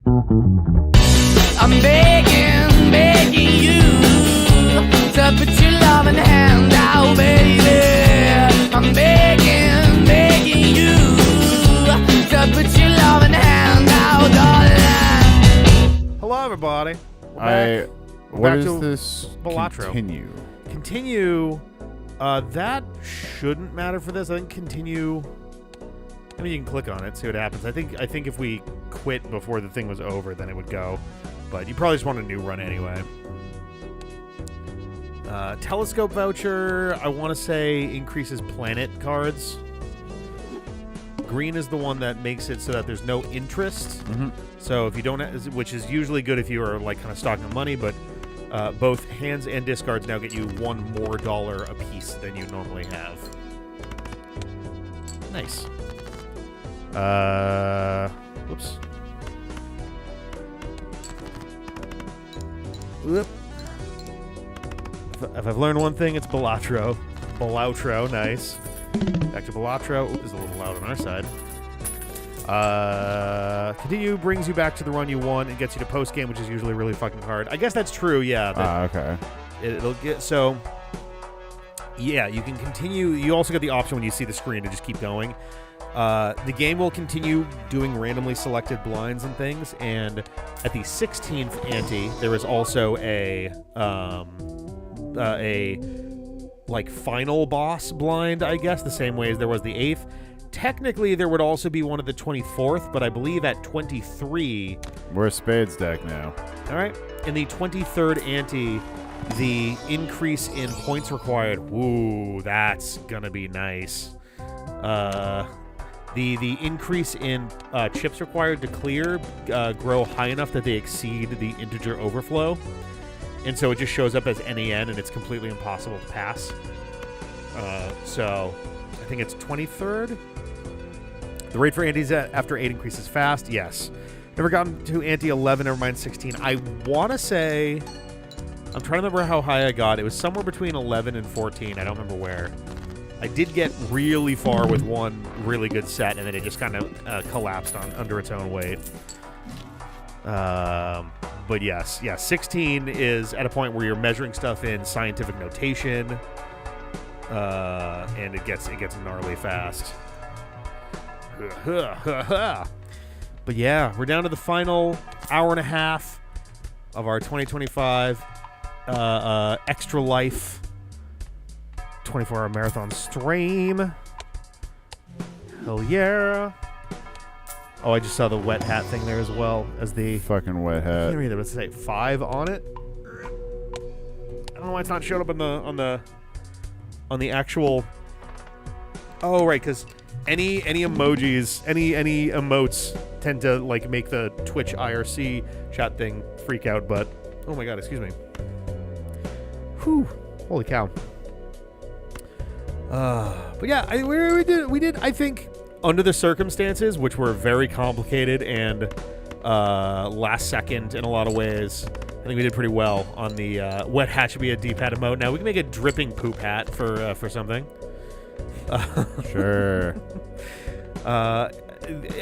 I'm begging you to put your loving hand out, baby. I'm begging you to put your loving hand out, darling. Hello, everybody. What is this? Balatro. Continue. That shouldn't matter for this. I think continue. I mean, you can click on it, see what happens. I think if we quit before the thing was over, then it would go. But you probably just want a new run anyway. Telescope voucher, I want to say increases planet cards. Green is the one that makes it so that there's no interest. Mm-hmm. So if you don't, which is usually good if you are like kind of stocking money, but both hands and discards now get you $1 more a piece than you normally have. Nice. Whoops. Whoop. If I've learned one thing, it's Balatro. Balatro, nice. Back to Balatro. Ooh, this is a little loud on our side. Continue brings you back to the run you won and gets you to post game, which is usually really fucking hard. I guess that's true, yeah. Okay. It'll get so. Yeah, you can continue. You also get the option when you see the screen to just keep going. The game will continue doing randomly selected blinds and things, and at the 16th ante, there is also a like final boss blind, I guess, the same way as there was the 8th. Technically, there would also be one at the 24th, but I believe at 23... We're a spades deck now. All right. In the 23rd ante, the increase in points required... Ooh, that's gonna be nice. The increase in chips required to clear grow high enough that they exceed the integer overflow. And so it just shows up as NEN, and it's completely impossible to pass. So I think it's 23rd. The rate for antes after 8 increases fast. Yes. Never gotten to ante 11, never mind 16. I want to say... I'm trying to remember how high I got. It was somewhere between 11 and 14. I don't remember where. I did get really far with one really good set, and then it just kind of collapsed under its own weight. But yes, 16 is at a point where you're measuring stuff in scientific notation, and it gets gnarly fast. But yeah, we're down to the final hour and a half of our 2025 Extra Life 24-hour marathon stream. Hell yeah. Oh, I just saw the wet hat thing there as well as the... Fucking wet I hat. can't read it. Let's say 5 on it. I don't know why it's not showing up on the actual... Oh, right, because any emojis, any emotes tend to like make the Twitch IRC chat thing freak out, but... Oh my god, excuse me. Whew. Holy cow. But yeah, we did, I think, under the circumstances, which were very complicated and last second in a lot of ways, I think we did pretty well on the wet hat should be a D-pad emote. Now, we can make a dripping poop hat for something. Sure.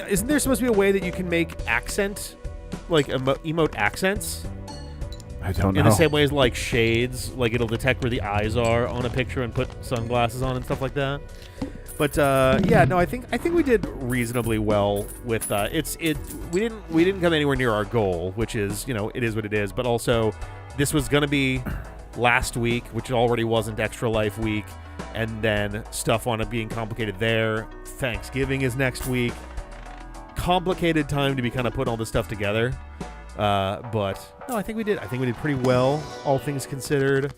Isn't there supposed to be a way that you can make accent, like emote accents? I don't know. In the same way as like shades, like it'll detect where the eyes are on a picture and put sunglasses on and stuff like that. But yeah, no, I think we did reasonably well with we didn't come anywhere near our goal, which is, you know, it is what it is. But also, this was gonna be last week, which already wasn't Extra Life week, and then stuff wound up being complicated there. Thanksgiving is next week. Complicated time to be kind of putting all this stuff together. But no, I think we did pretty well, all things considered.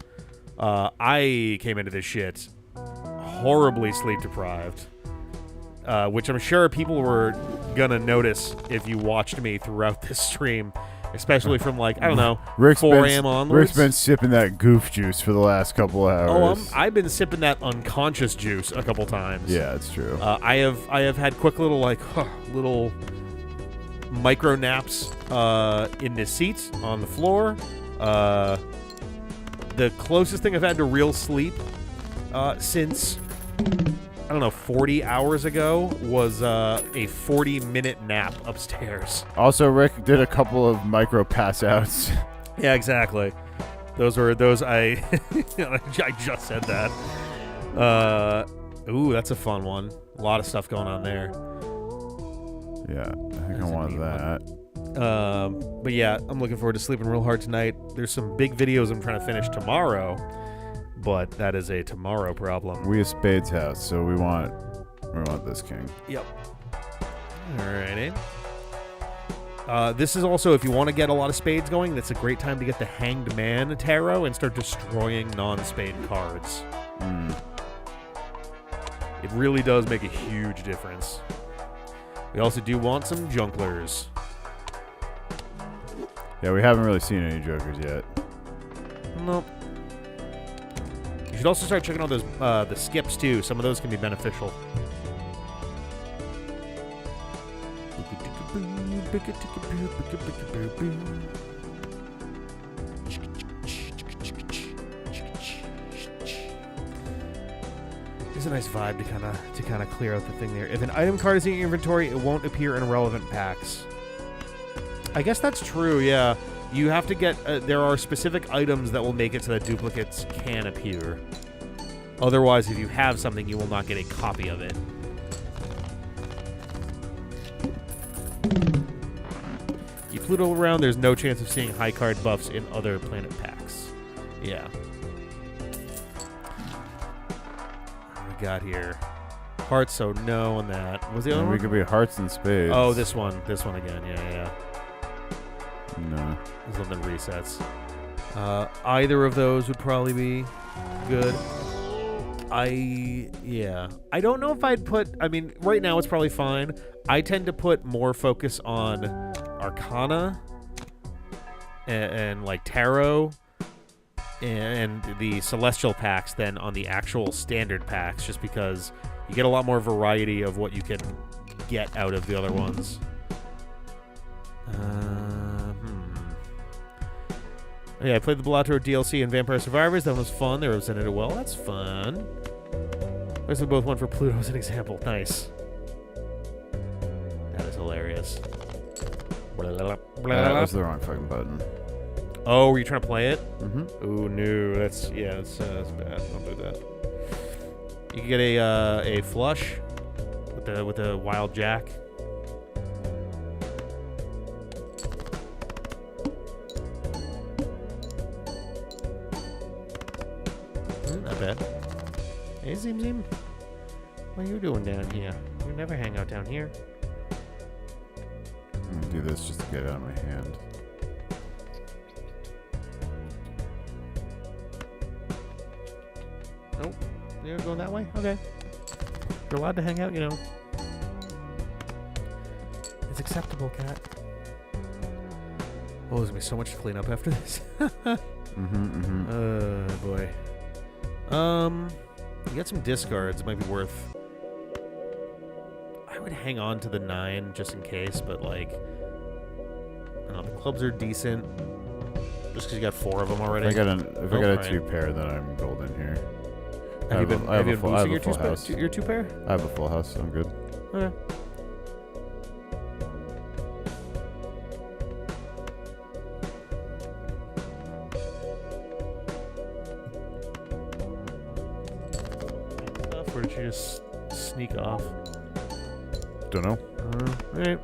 I came into this shit horribly sleep deprived, which I'm sure people were gonna notice if you watched me throughout this stream, especially from like, I don't know, 4 a.m. onwards. Rick's been sipping that goof juice for the last couple hours. Oh, I've been sipping that unconscious juice a couple times. Yeah, it's true. I have had quick little little micro naps in the seats on the floor. The closest thing I've had to real sleep since I don't know, 40 hours ago was a 40-minute nap upstairs. Also, Rick did a couple of micro pass outs. Yeah, exactly. Those I I just said that. Ooh, that's a fun one. A lot of stuff going on there. Yeah, I think I wanted that. But yeah, I'm looking forward to sleeping real hard tonight. There's some big videos I'm trying to finish tomorrow, but that is a tomorrow problem. We have Spade's house, so we want this king. Yep. Alrighty. This is also, if you want to get a lot of spades going, that's a great time to get the Hanged Man tarot and start destroying non-spade cards. It really does make a huge difference. We also do want some junklers. Yeah, we haven't really seen any jokers yet. Nope. You should also start checking out those the skips too. Some of those can be beneficial. It's a nice vibe to kind of clear out the thing there. If an item card is in your inventory, it won't appear in relevant packs. I guess that's true, yeah. You have to get... there are specific items that will make it so that duplicates can appear. Otherwise, if you have something, you will not get a copy of it. You Pluto around, there's no chance of seeing high card buffs in other planet packs. Yeah. What we got here? Hearts, so no on that. What was the other one? We could be hearts and spades. Oh, this one. This one again. Yeah. No. This one that resets. Either of those would probably be good. I don't know if I'd put... I mean, right now it's probably fine. I tend to put more focus on Arcana and like Tarot and the Celestial packs than on the actual standard packs, just because you get a lot more variety of what you can get out of the other ones. Yeah, I played the Balatro DLC and Vampire Survivors. That was fun. They represented it well. That's fun. I guess we both went for Pluto as an example. Nice. That is hilarious. That was the wrong fucking button. Oh, were you trying to play it? Mm-hmm. Ooh, no. That's bad. Don't do that. You can get a flush with the wild jack. Not bad. Hey, Zim. What are you doing down here? You never hang out down here. I'm gonna do this just to get it out of my hand. Nope. You're going that way? Okay. You're allowed to hang out, you know. It's acceptable, cat. Oh, there's gonna be so much to clean up after this. Boy. You got some discards. It might be worth... I would hang on to the 9 just in case, but like... I don't know, the clubs are decent. Just because you got 4 of them already. If I got a 2-pair, then I'm golden here. Have you been boosting your house. Your 2-pair? I have a full house, so I'm good. Okay. Or did you just sneak off? Don't know. Alright.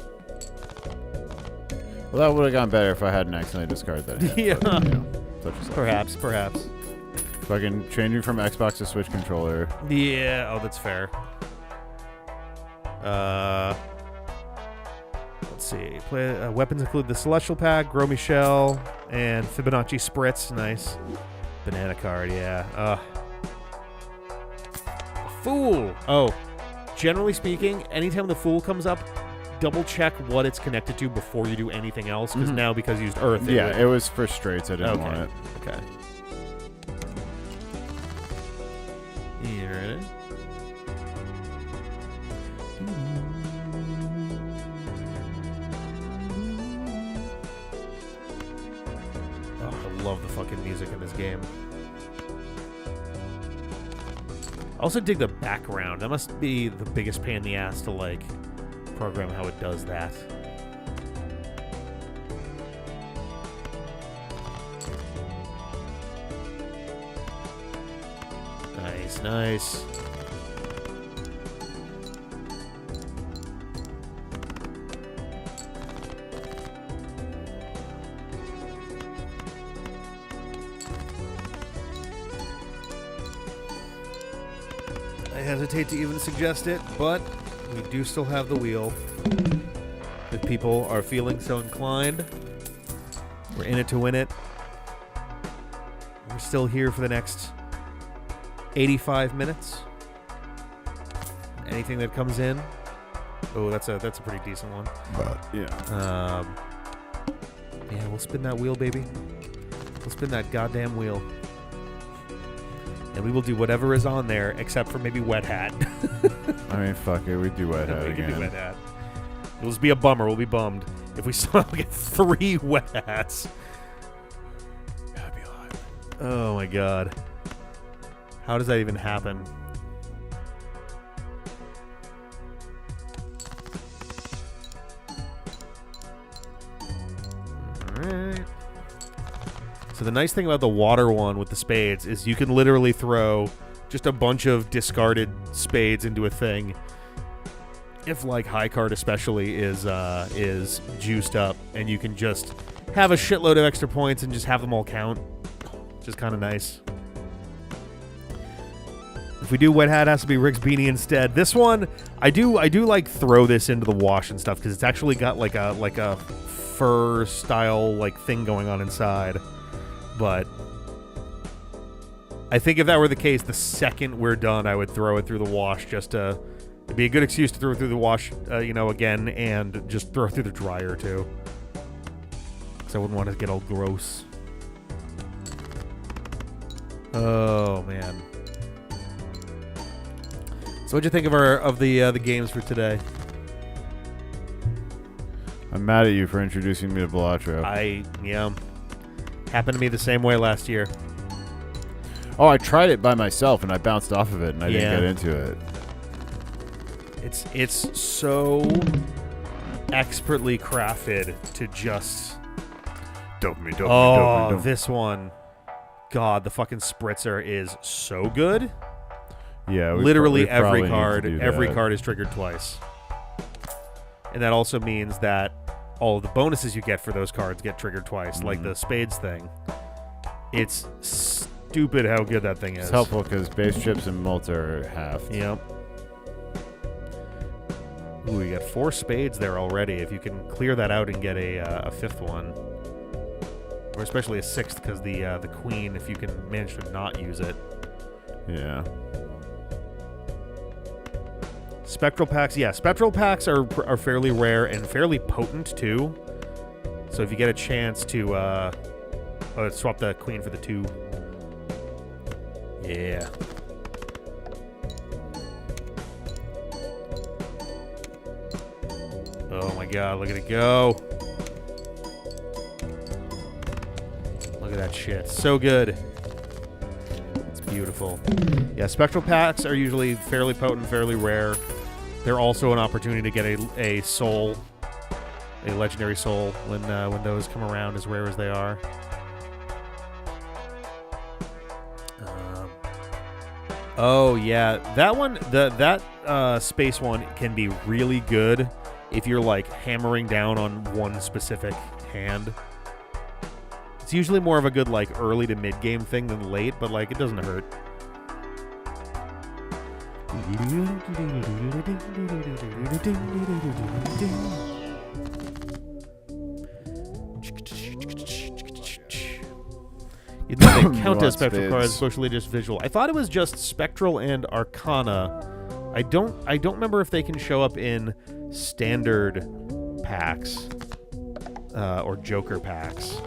Well, that would have gone better if I hadn't accidentally discarded that hand. Yeah. But, you know, such as Perhaps. Fucking changing from Xbox to Switch controller. Yeah. Oh, that's fair. Let's see. Weapons include the Celestial Pack, Grow Michelle, and Fibonacci Spritz. Nice. Banana card, yeah. Fool! Oh. Generally speaking, anytime the Fool comes up, double check what it's connected to before you do anything else, because now because you used Earth. Yeah, it was for straights. I didn't want it. Okay. You ready? Oh, I love the fucking music in this game. I also dig the background. That must be the biggest pain in the ass to, like, program how it does that. Nice, nice. I hesitate to even suggest it, but we do still have the wheel. If people are feeling so inclined, we're in it to win it. We're still here for the next 85 minutes. Anything that comes in. Oh, that's a pretty decent one. But yeah. Yeah, we'll spin that wheel, baby. We'll spin that goddamn wheel. And we will do whatever is on there, except for maybe Wet Hat. I mean, fuck it. We do Wet Hat We can again. do Wet Hat. It'll just be a bummer. We'll be bummed if we somehow get 3 Wet Hats. Gotta be alive. Oh my god. How does that even happen? Alright. So the nice thing about the water one with the spades is you can literally throw just a bunch of discarded spades into a thing. If, like, high card especially is juiced up, and you can just have a shitload of extra points and just have them all count. Which is kind of nice. If we do Wet Hat, it has to be Rick's Beanie instead. This one, I do like throw this into the wash and stuff because it's actually got like a fur style like thing going on inside. But I think if that were the case, the second we're done, I would throw it through the wash just to... It'd be a good excuse to throw it through the wash, again, and just throw it through the dryer, too. Because I wouldn't want to get all gross. Oh, man. So what'd you think of the games for today? I'm mad at you for introducing me to Balatro. Happened to me the same way last year. Oh, I tried it by myself and I bounced off of it and I didn't get into it. It's so expertly crafted to just Dopamine. This one, God, the fucking spritzer is so good. Yeah, literally we every probably need to do every that. card is triggered twice, and that also means that all of the bonuses you get for those cards get triggered twice, like the spades thing. It's stupid how good that thing is. It's helpful because base chips and multi are half. Yep. Ooh, you got 4 spades there already. If you can clear that out and get a 5th one, or especially a 6th, because the queen, if you can manage to not use it. Yeah. Spectral packs, yeah. Spectral packs are fairly rare and fairly potent, too. So if you get a chance to swap the queen for the 2. Yeah. Oh my god, look at it go. Look at that shit. So good. It's beautiful. Yeah, spectral packs are usually fairly potent, fairly rare. They're also an opportunity to get a soul, a legendary soul, when those come around, as rare as they are. Oh yeah, that one, that space one can be really good if you're like hammering down on one specific hand. It's usually more of a good like early to mid game thing than late, but like it doesn't hurt. You think they count as spectral cards, socially just visual. I thought it was just spectral and arcana. I don't remember if they can show up in standard packs or Joker packs.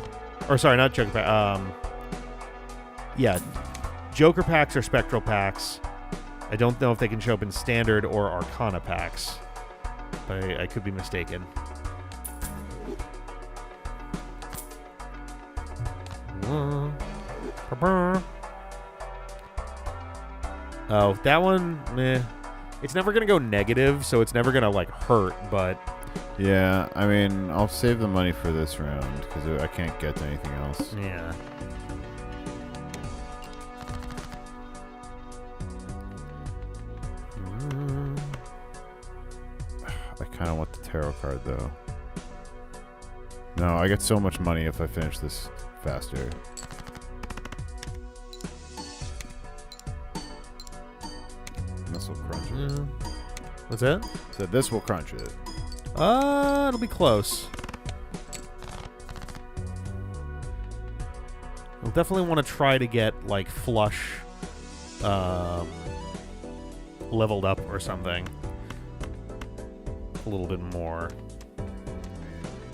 Or sorry, not Joker packs. Yeah, Joker packs or spectral packs. I don't know if they can show up in standard or arcana packs. But I could be mistaken. Oh, that one, meh. It's never going to go negative, so it's never going to, like, hurt, but... Yeah, I mean, I'll save the money for this round, because I can't get to anything else. Yeah. I kind of want the tarot card, though. No, I get so much money if I finish this faster. This will crunch it. What's that? So this will crunch it. It'll be close. We'll definitely want to try to get, like, flush leveled up or something. A little bit more.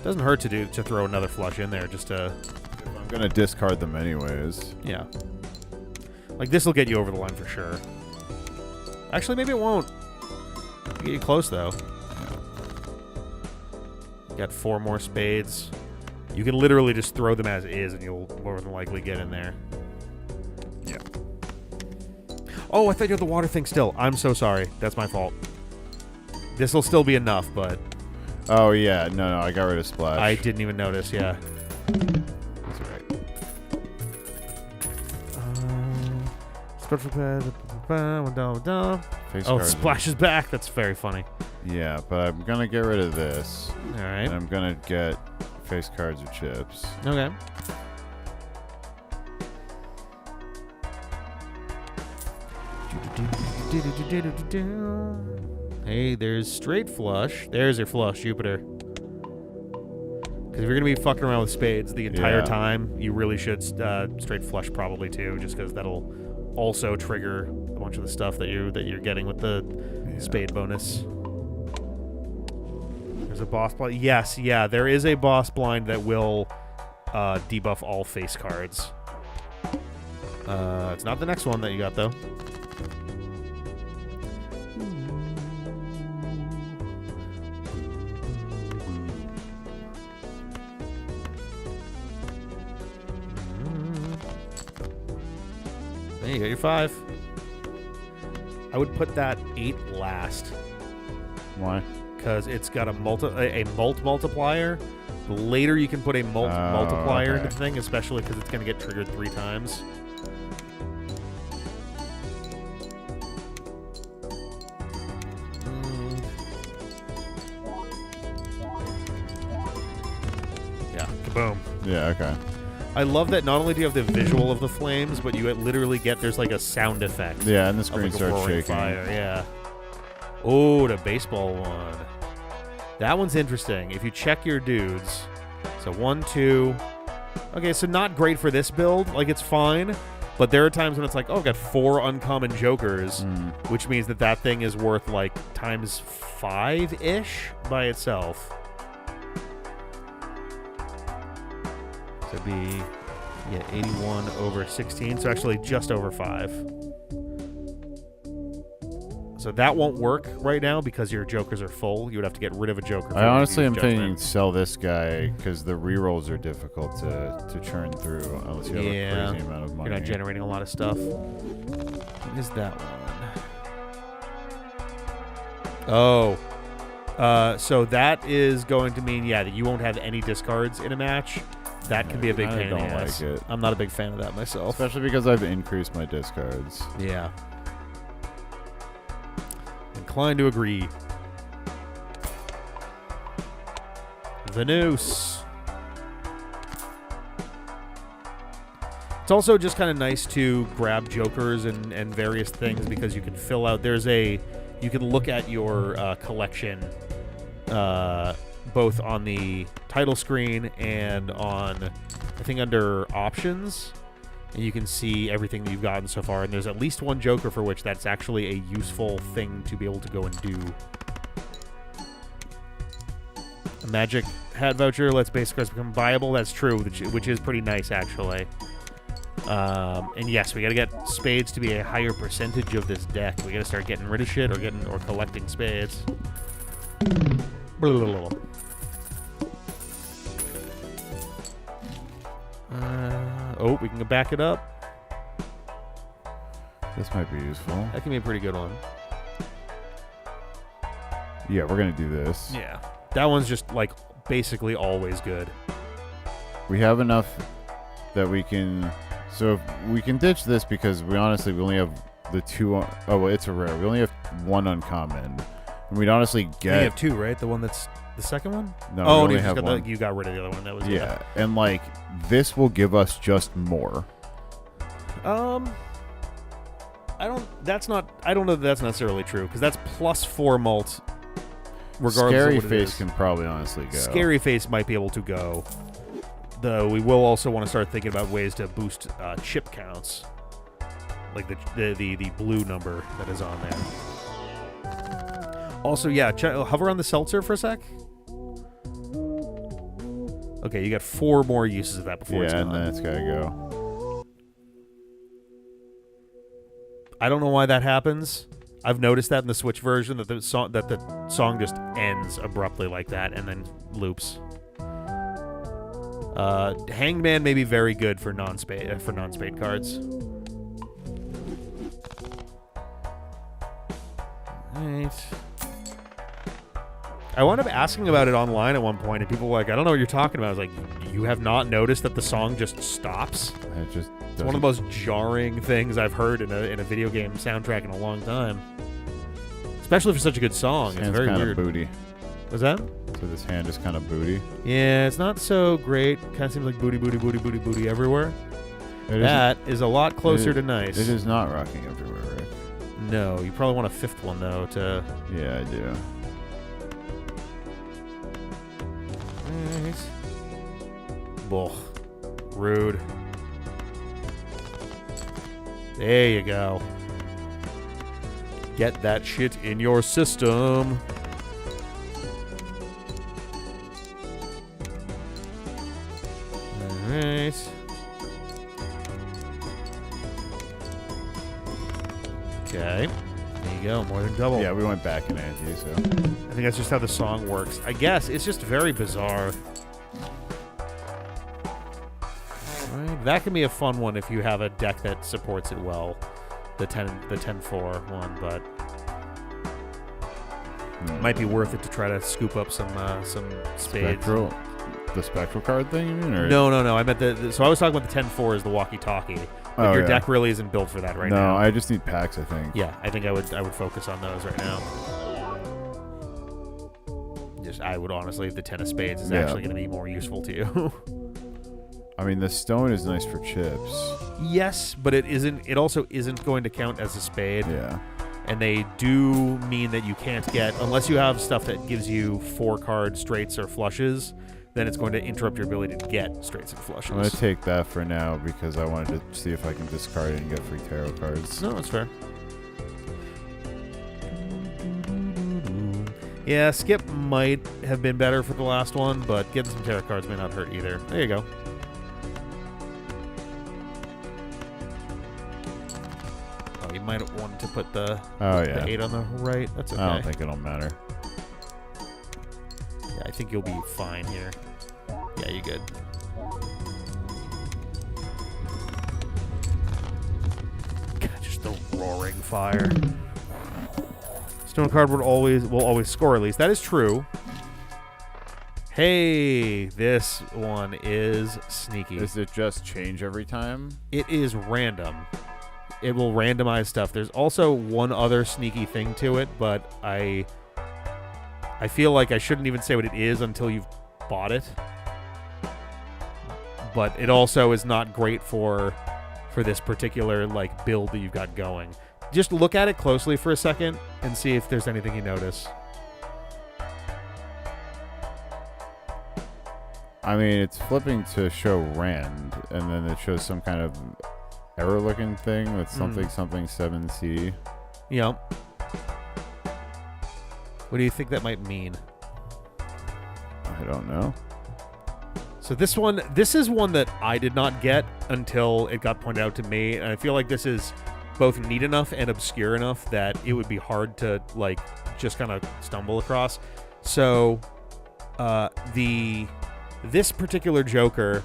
Doesn't hurt to throw another flush in there just to... I'm going to discard them anyways. Yeah. Like, this will get you over the line for sure. Actually, maybe it won't. It'll get you close, though. Got 4 more spades. You can literally just throw them as is, and you'll more than likely get in there. Yeah. Oh, I thought you had the water thing still. I'm so sorry. That's my fault. This will still be enough, but... Oh, yeah. No, I got rid of Splash. I didn't even notice, yeah. That's right. Oh, Splash is back. That's very funny. Yeah, but I'm going to get rid of this. All right. And I'm going to get face cards or chips. Okay. Hey, there's straight flush. There's your flush, Jupiter. Because if you're going to be fucking around with spades the entire time, you really should straight flush probably too, just because that'll also trigger a bunch of the stuff that you're getting with the spade bonus. There's a boss blind. Yes, yeah, there is a boss blind that will debuff all face cards. It's not the next one that you got, though. There you got your 5. I would put that 8 last. Why? Because it's got a mult multiplier. The later you can put a multiplier into the thing, especially because it's going to get triggered 3 times. Yeah, kaboom. Yeah, okay. I love that not only do you have the visual of the flames, but you literally get, there's like a sound effect. Yeah, and the screen like starts shaking. Fire, yeah. Oh, the baseball one. That one's interesting. If you check your dudes, so 1, 2. Okay, so not great for this build. Like, it's fine, but there are times when it's like, oh, I've got 4 uncommon jokers, which means that thing is worth like times 5-ish by itself. So it'd be, 81 over 16, so actually just over 5. So that won't work right now because your jokers are full. You would have to get rid of a joker. I honestly am thinking sell this guy because the rerolls are difficult to churn through unless you have a crazy amount of money. You're not generating a lot of stuff. What is that one? Oh. So that is going to mean, that you won't have any discards in a match. That can be a big pain in the ass. Like it. I'm not a big fan of that myself. Especially because I've increased my discards. Yeah. Inclined to agree. The noose. It's also just kind of nice to grab jokers and various things because you can fill out. You can look at your collection both on the title screen and on, I think, under options. And you can see everything that you've gotten so far. And there's at least one joker for which that's actually a useful thing to be able to go and do. A magic hat voucher lets basic cards become viable. That's true, which is pretty nice, actually. And yes, we got to get spades to be a higher percentage of this deck. We got to start getting rid of shit or collecting spades. We can back it up. This might be useful. That can be a pretty good one. Yeah, we're gonna do this. Yeah. That one's just, like, basically always good. We have enough that we can... So if we can ditch this because we only have the 2... Oh, well, it's a rare. We only have 1 uncommon. And we'd honestly get... You have 2, right? The one that's the second one? No, oh, we you, only have one. you got rid of the other one. That was Yeah, and, like, this will give us just more. I don't know that that's necessarily true, because that's +4 mult, regardless Scary of what Face it is. can probably honestly go. Scary Face might be able to go, though we will also want to start thinking about ways to boost chip counts, like the blue number that is on there. Also, yeah, hover on the seltzer for a sec. Okay, you got 4 more uses of that before it's Yeah, gone. and then it's gotta go. I don't know why that happens. I've noticed that in the Switch version that the song just ends abruptly like that and then loops. Hanged Man may be very good for non-spade cards. Right. I wound up asking about it online at one point, and people were like, "I don't know what you're talking about." I was like, "You have not noticed that the song just stops?" It just It's one of the most jarring things I've heard in a video game soundtrack in a long time. Especially for such a good song. It's very kind weird. of booty. What's that? So this hand is kind of booty. Yeah, it's not so great. Kind of seems like booty, booty, booty, booty, booty everywhere. It Is a lot closer to nice. It is not rocking everywhere, Rick. No, you probably want a 5th one, though, to... Yeah, I do. Nice. Ugh. Rude. There you go. Get that shit in your system. Alright. Okay. There you go. More than double. Yeah, we went back in ante, so... I think that's just how the song works. I guess it's just very bizarre. Right. That can be a fun one if you have a deck that supports it well. The 10-4 one, but might be worth it to try to scoop up some spades. The spectral card thing, you mean? Or? No. I meant so I was talking about the 10-4 as the walkie-talkie. But your deck really isn't built for that right now. No, I just need packs, I think. Yeah, I think I would focus on those right now. I would honestly, the 10 of spades is actually going to be more useful to you. I mean, the stone is nice for chips. Yes, but it isn't. It also isn't going to count as a spade. Yeah. And they do mean that you can't get, unless you have stuff that gives you 4-card straights or flushes, then it's going to interrupt your ability to get straights and flushes. I'm going to take that for now because I wanted to see if I can discard it and get free tarot cards. No, that's fair. Yeah, skip might have been better for the last one, but getting some tarot cards may not hurt either. There you go. Oh, you might have wanted to put the 8 on the right. That's okay. I don't think it'll matter. Yeah, I think you'll be fine here. Yeah, you're good. God, just the roaring fire. Stone card will always score at least. That is true. Hey, this one is sneaky. Does it just change every time? It is random. It will randomize stuff. There's also one other sneaky thing to it, but I feel like I shouldn't even say what it is until you've bought it. But it also is not great for this particular like build that you've got going. Just look at it closely for a second and see if there's anything you notice. I mean, it's flipping to show Rand, and then it shows some kind of error-looking thing with something 7C. Yep. What do you think that might mean? I don't know. So this is one that I did not get until it got pointed out to me, and I feel like this is both neat enough and obscure enough that it would be hard to like just kind of stumble across. So this particular Joker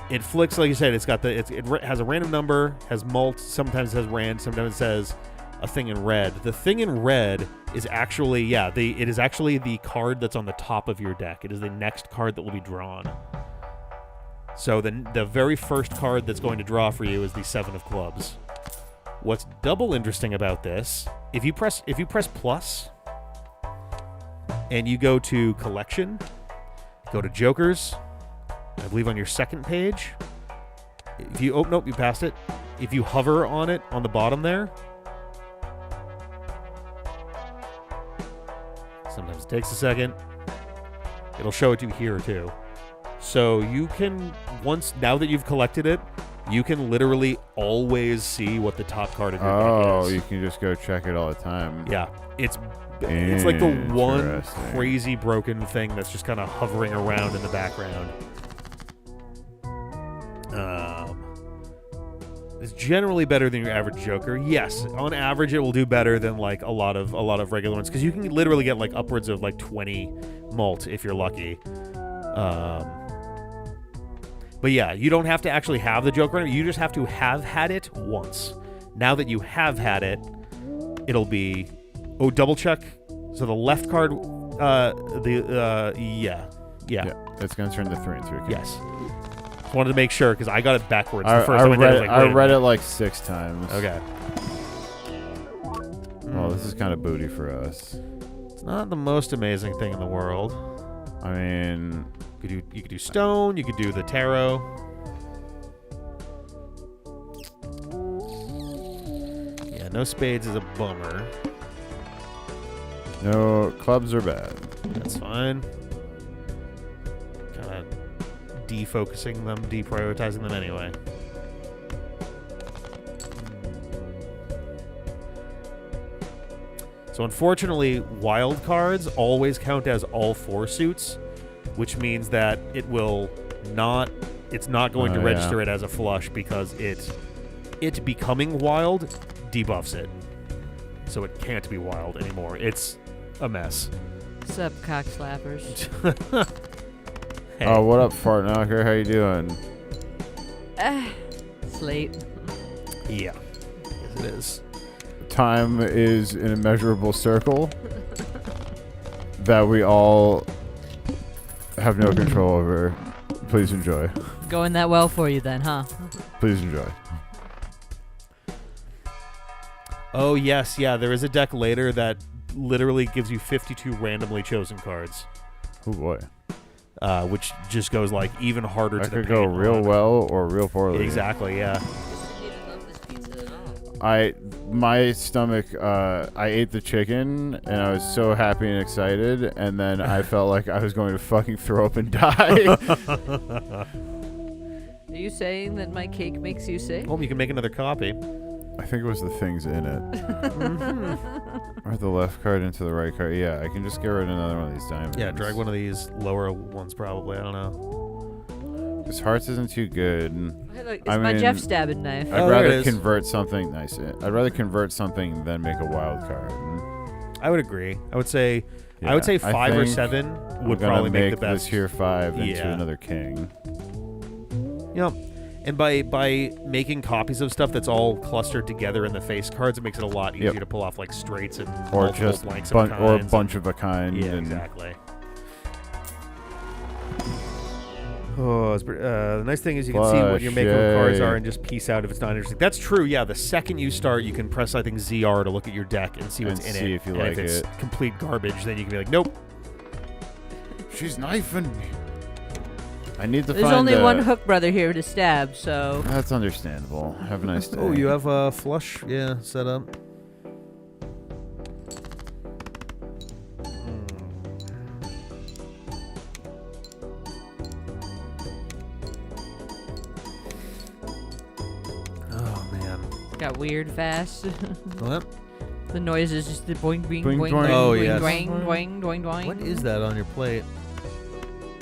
It flicks, like you said. It's got it has a random number, has mult. Sometimes it says rand. Sometimes it says a thing in red. The thing in red is actually it is actually the card that's on the top of your deck. It is the next card that will be drawn. So the very first card that's going to draw for you is the 7 of clubs. What's double interesting about this, if you press plus and you go to collection, go to jokers, I believe on your second page. If you nope, you passed it. If you hover on it on the bottom there, sometimes it takes a second. It'll show it to you here too. So you can now that you've collected it, you can literally always see what the top card of your deck is. Oh, you can just go check it all the time. Yeah, it's like the one crazy broken thing that's just kind of hovering around in the background. It's generally better than your average Joker. Yes, on average it will do better than like a lot of regular ones because you can literally get like upwards of like 20 mult if you're lucky. But yeah, you don't have to actually have the Joker. You just have to have had it once. Now that you have had it, it'll be double check. So the left card, yeah, it's gonna turn the 3 into a king. yes. Wanted to make sure because I got it backwards the I first time I did it. I read it like 6 times. Okay. Well, this is kind of booty for us. It's not the most amazing thing in the world. I mean, You could do stone. You could do the tarot. Yeah, no spades is a bummer. no, clubs are bad. That's fine. Kind of defocusing them, deprioritizing them anyway. So unfortunately, wild cards always count as all 4 suits, which means that it's not going to register it as a flush because it becoming wild debuffs it. So it can't be wild anymore. It's a mess. What's up, cock slappers? Hey. Oh, what up, fart knocker? How you doing? It's late. Yeah. Yes, it is. Time is an immeasurable circle that we all have no control over. Please enjoy. Going that well for you then, huh? Please enjoy. Oh, yes. Yeah, there is a deck later that literally gives you 52 randomly chosen cards. Oh, boy. Which just goes like even harder That to the could go paint real on. well or real poorly. Exactly, yeah. My stomach, I ate the chicken and I was so happy and excited, and then I felt like I was going to fucking throw up and die. Are you saying that my cake makes you sick? Oh, you can make another copy. I think it was the things in it. Or the left card into the right card. Yeah, I can just get rid of another one of these diamonds. Yeah, drag one of these lower ones probably. I don't know. This hearts isn't too good. It's my Geoff stabbing knife. I'd rather convert something nice. I'd rather convert something than make a wild card. I would agree. I would say Yeah, 5 or 7 would probably make the best. This here 5 into another king. Yep. And by making copies of stuff that's all clustered together in the face cards, it makes it a lot easier to pull off like straights and or multiple just blanks or a and bunch of a kind. Yeah, and exactly. Oh, the nice thing is you can see what your makeup cards are and just piece out if it's not interesting. That's true, yeah. The second you start, you can press, I think, ZR to look at your deck and see what's in it. If you and like if it's it. complete garbage, then you can be like, nope. She's knifing me. I need to There's find only one Hook brother here to stab, so... That's understandable. Have a nice day. Oh, you have a flush, set up. Oh, man. Got weird fast. What? The noise is just the boing, boing, Boing, boing, boing. boing, Oh, boing, yes. boing, boing, boing, boing. What is that on your plate?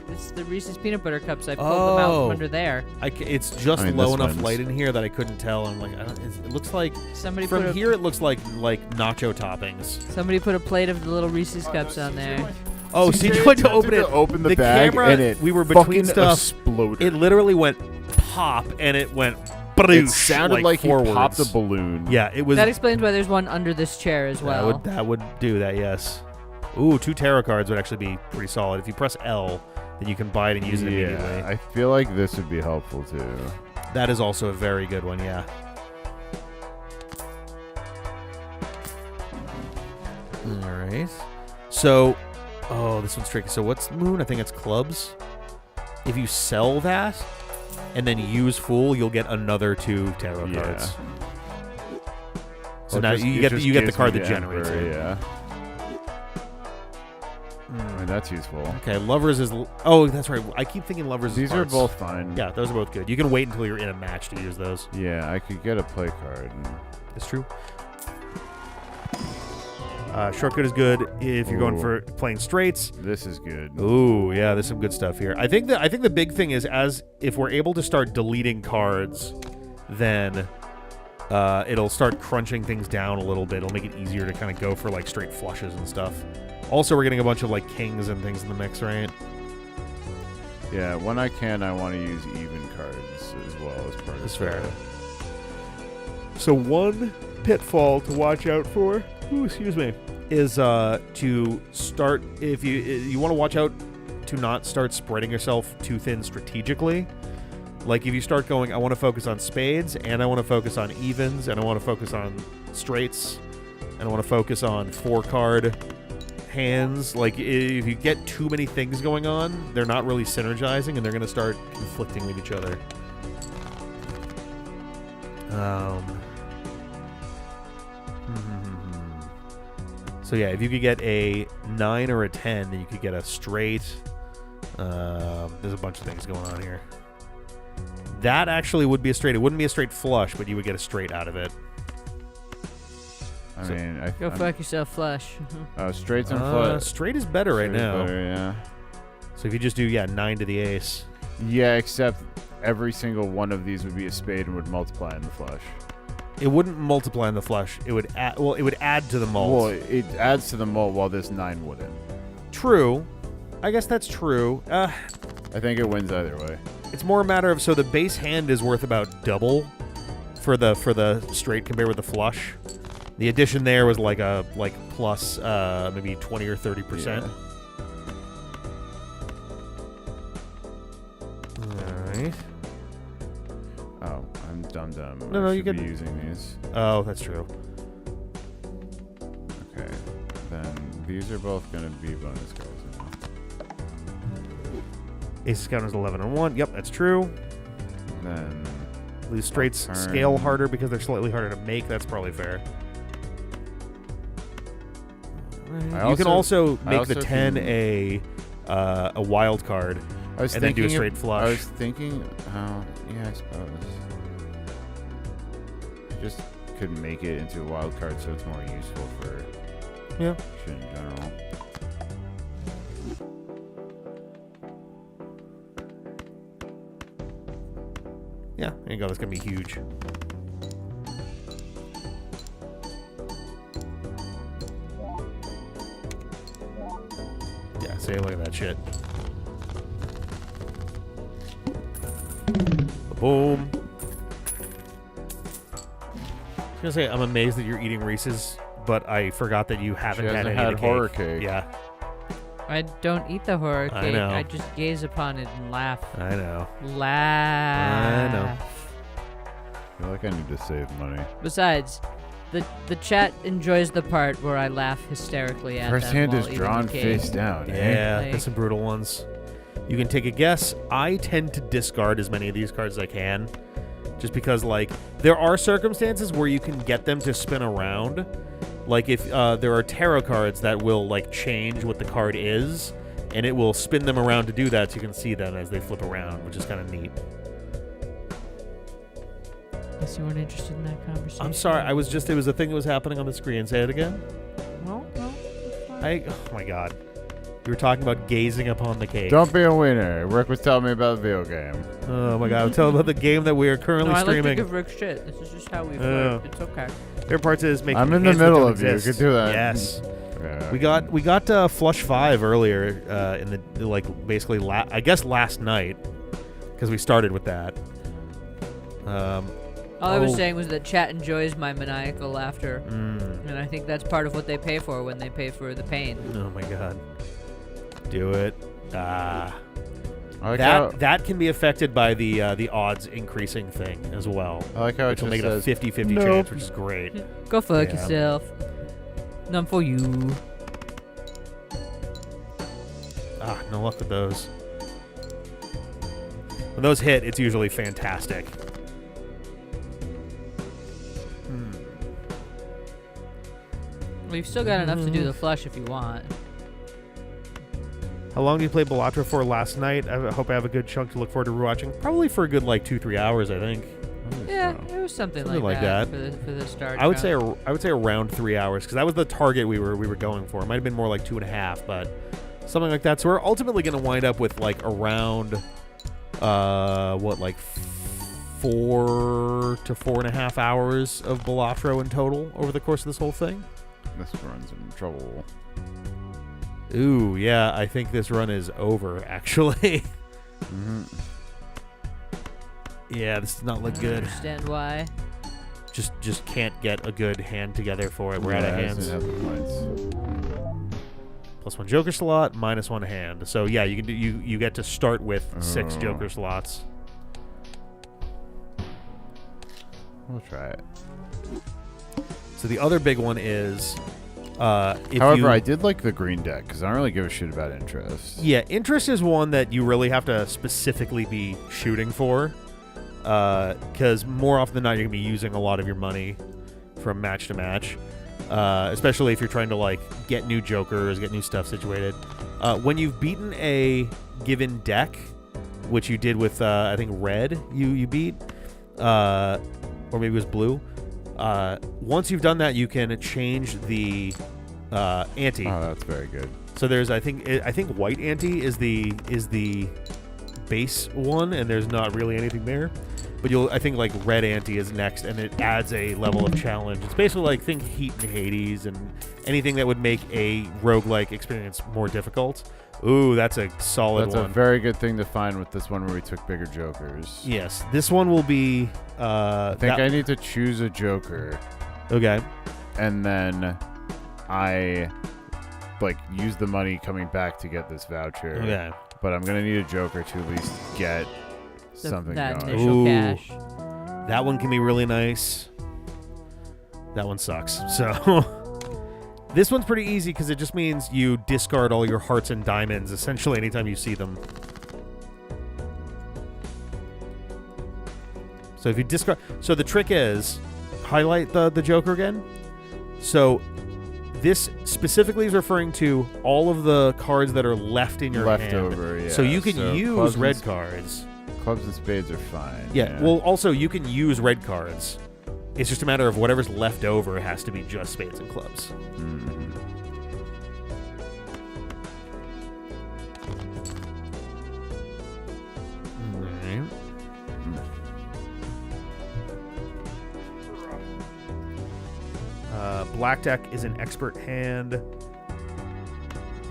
It's the Reese's peanut butter cups. I pulled them out from under there. It's just I mean, low this enough one's- light in here that I couldn't tell. I'm like, it looks like Somebody from put here it looks like nacho toppings. Somebody put a plate of the little Reese's cups on there. Oh, CJ went to open it. Open the The bag camera, and it we were between fucking stuff. exploded. It literally went pop, and it went. It Broosh, sounded like he forwards. popped a balloon. Yeah, it was. That explains why there's one under this chair as well. That would do that. Yes. Ooh, 2 tarot cards would actually be pretty solid. If you press L, then you can buy it and use it immediately. I feel like this would be helpful too. That is also a very good one. Yeah. All right. So, this one's tricky. So what's moon? I think it's clubs. If you sell that and then use fool, you'll get another 2 tarot cards. So now you get the card that generates it. Yeah. I mean, that's useful. Okay, lovers is. Oh, that's right. I keep thinking lovers. These is are hearts. both fine. Yeah, those are both good. You can wait until you're in a match to use those. Yeah, I could get a play card. That's true. Shortcut is good if you're going for playing straights. This is good. Ooh, yeah, there's some good stuff here. I think the big thing is if we're able to start deleting cards, then it'll start crunching things down a little bit. It'll make it easier to kind of go for like straight flushes and stuff. Also, we're getting a bunch of like kings and things in the mix, right? Yeah, when I can, I want to use even cards as well as part of That's fair. So one pitfall to watch out for, is to start, if you want to watch out to not start spreading yourself too thin strategically. Like if you start going, I want to focus on spades, and I want to focus on evens, and I want to focus on straights, and I want to focus on 4-card hands. Like if you get too many things going on, they're not really synergizing, and they're going to start conflicting with each other. So yeah, if you could get a 9 or a 10, then you could get a straight. There's a bunch of things going on here. That actually would be a straight. It wouldn't be a straight flush, but you would get a straight out of it. I mean, Go fuck yourself, flush. Straights and flush. Straight is better right now. Better, yeah. So if you just do 9 to the ace. Yeah, except every single one of these would be a spade and would multiply in the flush. It wouldn't multiply in the flush. It would add. Well, it would add to the mult. Well, it adds to the mult while this 9 wouldn't. True. I guess that's true. I think it wins either way. It's more a matter of, so the base hand is worth about double for the straight compared with the flush. The addition there was like plus maybe 20 or 30%. Yeah. All right. Oh, I'm dumb. No, I you should can be using these. Oh, that's true. Okay, then these are both going to be bonus cards. Ace of Counters 11 and 1. Yep, that's true. Then These straights scale harder because they're slightly harder to make. That's probably fair. You can also make the 10 a wild card and then do a straight flush. I was thinking, yeah, I suppose. I just could make it into a wild card so it's more useful for shit in general. Yeah, there you go. That's going to be huge. Yeah, see, look at that shit. Boom. I was going to say, I'm amazed that you're eating Reese's, but I forgot that you haven't had any of the horror cake. cake. Yeah. I don't eat the horror cake. I know. I just gaze upon it and laugh. I know. Laugh. I know. I feel like I need to save money. Besides, the chat enjoys the part where I laugh hysterically at First them hand while is eating drawn the cake. face down. Yeah, Like- there's some brutal ones. You can take a guess. I tend to discard as many of these cards as I can. Just because, like, there are circumstances where you can get them to spin around. Like, if there are tarot cards that will, like, change what the card is, and it will spin them around to do that so you can see them as they flip around, which is kind of neat. Guess you weren't interested in that conversation. I'm sorry, it was a thing that was happening on the screen. Say it again. No, it's fine. Oh my god. You were talking about gazing upon the cake. Don't be a winner. Rick was telling me about the video game. Oh my god, I'm telling about the game that we are currently No, I like to streaming. give Rick shit. This is just how we flirt. It's okay. Favorite parts is making I'm in the hands that middle don't of you. exist. Could do that. Yes. Yeah. We got Flush 5 earlier in the like basically I guess last night because we started with that. All I was saying was that chat enjoys my maniacal laughter, Mm. and I think that's part of what they pay for when they pay for the pain. Oh my god. Do it. I like how, That can be affected by the odds increasing thing as well. I like how it Which will just make it a says, 50-50 nope. chance, which is great. Go fuck Yeah. yourself. None for you. No luck with those. When those hit, it's usually fantastic. Well, you've still got enough to do the flush if you want. How long did you play Balatro for last night? I hope I have a good chunk to look forward to rewatching. Probably for a good 2-3 hours, I think. Yeah, it was something like that. For the start. I would say around 3 hours because that was the target we were going for. It might have been more like 2.5, but something like that. So we're ultimately going to wind up with around 4 to 4.5 hours of Balatro in total over the course of this whole thing. This run's in trouble. Ooh, yeah, I think this run is over, actually. Yeah, this does not look I good. understand why. Just can't get a good hand together for it. We're out of hands. +1 Joker slot, -1 hand. So yeah, you can do you get to start with 6 Joker slots. We'll try it. So the other big one is However, I did like the green deck because I don't really give a shit about interest. Yeah, interest is one that you really have to specifically be shooting for, because more often than not, you're gonna be using a lot of your money from match to match, especially if you're trying to get new jokers, get new stuff situated. When you've beaten a given deck, which you did with I think red, you beat, or maybe it was blue. Once you've done that, you can change the ante. Oh, that's very good. So there's I think white ante is the base one, and there's not really anything there. But I think red ante is next, and it adds a level of challenge. It's basically think Heat and Hades and anything that would make a roguelike experience more difficult. Ooh, that's a solid one. That's a very good thing to find with this one where we took bigger jokers. Yes, this one will be. I think I need to choose a joker. Okay. And then I use the money coming back to get this voucher. Okay. But I'm gonna need a joker to at least get something that going. initial Ooh. cash. That one can be really nice. That one sucks. So this one's pretty easy because it just means you discard all your hearts and diamonds essentially anytime you see them. So if you discard, so the trick is highlight the joker again. So this specifically is referring to all of the cards that are left in your hand. Leftover, yeah. So you can use clubs red cards. Clubs and spades are fine. Yeah. Well, also you can use red cards. It's just a matter of whatever's left over has to be just spades and clubs. Black deck is an expert hand.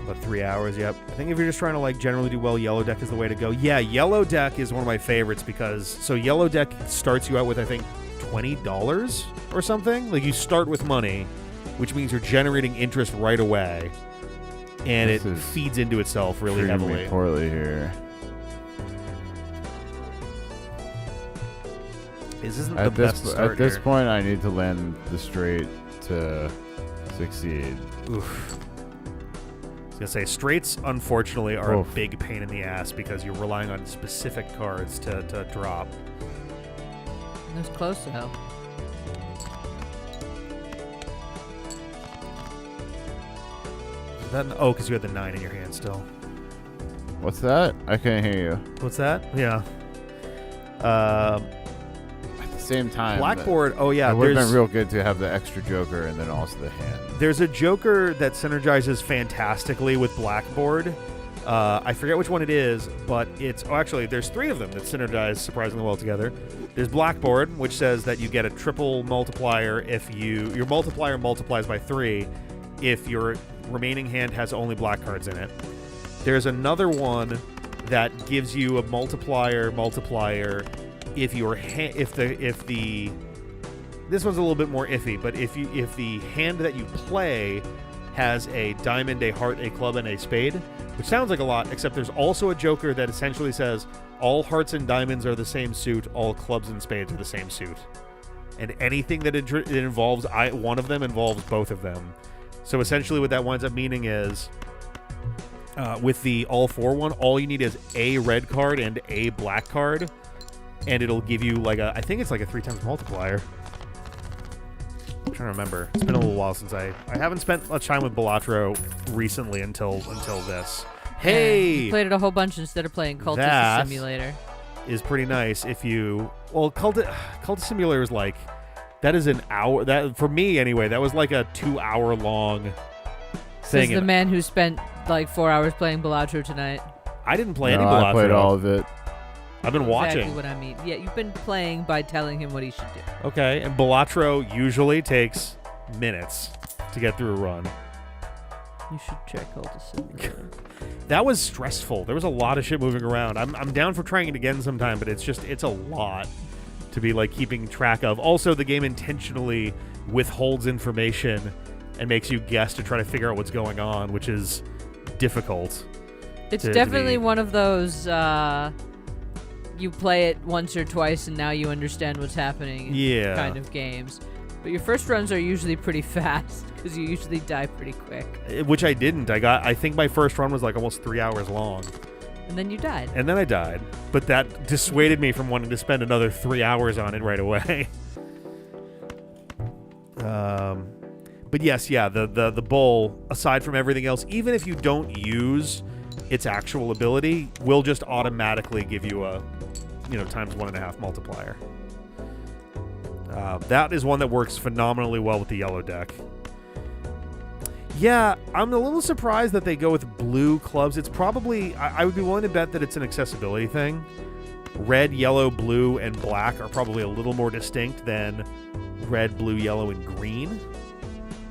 About 3 hours, yep. I think if you're just trying to generally do well, yellow deck is the way to go. Yeah, yellow deck is one of my favorites because yellow deck starts you out with I think $20 or something. You start with money, which means you're generating interest right away, and it feeds into itself really treating heavily. me poorly here. This isn't the best start At this here. point, I need to land the straight to succeed. Oof. I was gonna say straights, unfortunately, are Oof. a big pain in the ass because you're relying on specific cards to drop. It was close though. Because you had the 9 in your hand still. What's that? I can't hear you. What's that? Yeah. At the same time, Blackboard. Oh yeah. it would have there's- been real good to have the extra joker and then also the hand. There's a joker that synergizes fantastically with Blackboard. I forget which one it is, but it's... Oh, actually, there's 3 of them that synergize surprisingly well together. There's Blackboard, which says that you get a triple multiplier if your multiplier multiplies by 3 if your remaining hand has only black cards in it. There's another one that gives you a multiplier if the this one's a little bit more iffy, but if the hand that you play has a diamond, a heart, a club, and a spade, which sounds like a lot, except there's also a joker that essentially says all hearts and diamonds are the same suit, all clubs and spades are the same suit. And anything that it involves one of them involves both of them. So essentially what that winds up meaning is with the all four one, all you need is a red card and a black card, and it'll give you like I think it's like a 3 times multiplier. I'm trying to remember. It's been a little while since I haven't spent much time with Balatro recently until this. Hey! You played it a whole bunch instead of playing Cultist Simulator. Is pretty nice if you... Well, Cultist Simulator is like... That is an hour... That for me, anyway, that was like a 2-hour long thing. Says the man who spent like 4 hours playing Balatro tonight. I didn't play any Balatro. I played all of it. I've been watching. Exactly what I mean. Yeah, you've been playing by telling him what he should do. Okay, and Balatro usually takes minutes to get through a run. You should check Cultist Simulator. That was stressful. There was a lot of shit moving around. I'm down for trying it again sometime, but it's a lot to be like keeping track of. Also, the game intentionally withholds information and makes you guess to try to figure out what's going on, which is difficult. It's definitely one of those you play it once or twice and now you understand what's happening kind of games. But your first runs are usually pretty fast because you usually die pretty quick. Which I didn't. I think my first run was like almost 3 hours long. And then you died. And then I died. But that dissuaded me from wanting to spend another 3 hours on it right away. But yes, yeah, the bull, aside from everything else, even if you don't use its actual ability, will just automatically give you a, times 1.5 multiplier. That is one that works phenomenally well with the yellow deck. Yeah, I'm a little surprised that they go with blue clubs. It's probably, I would be willing to bet that it's an accessibility thing. Red, yellow, blue, and black are probably a little more distinct than red, blue, yellow, and green.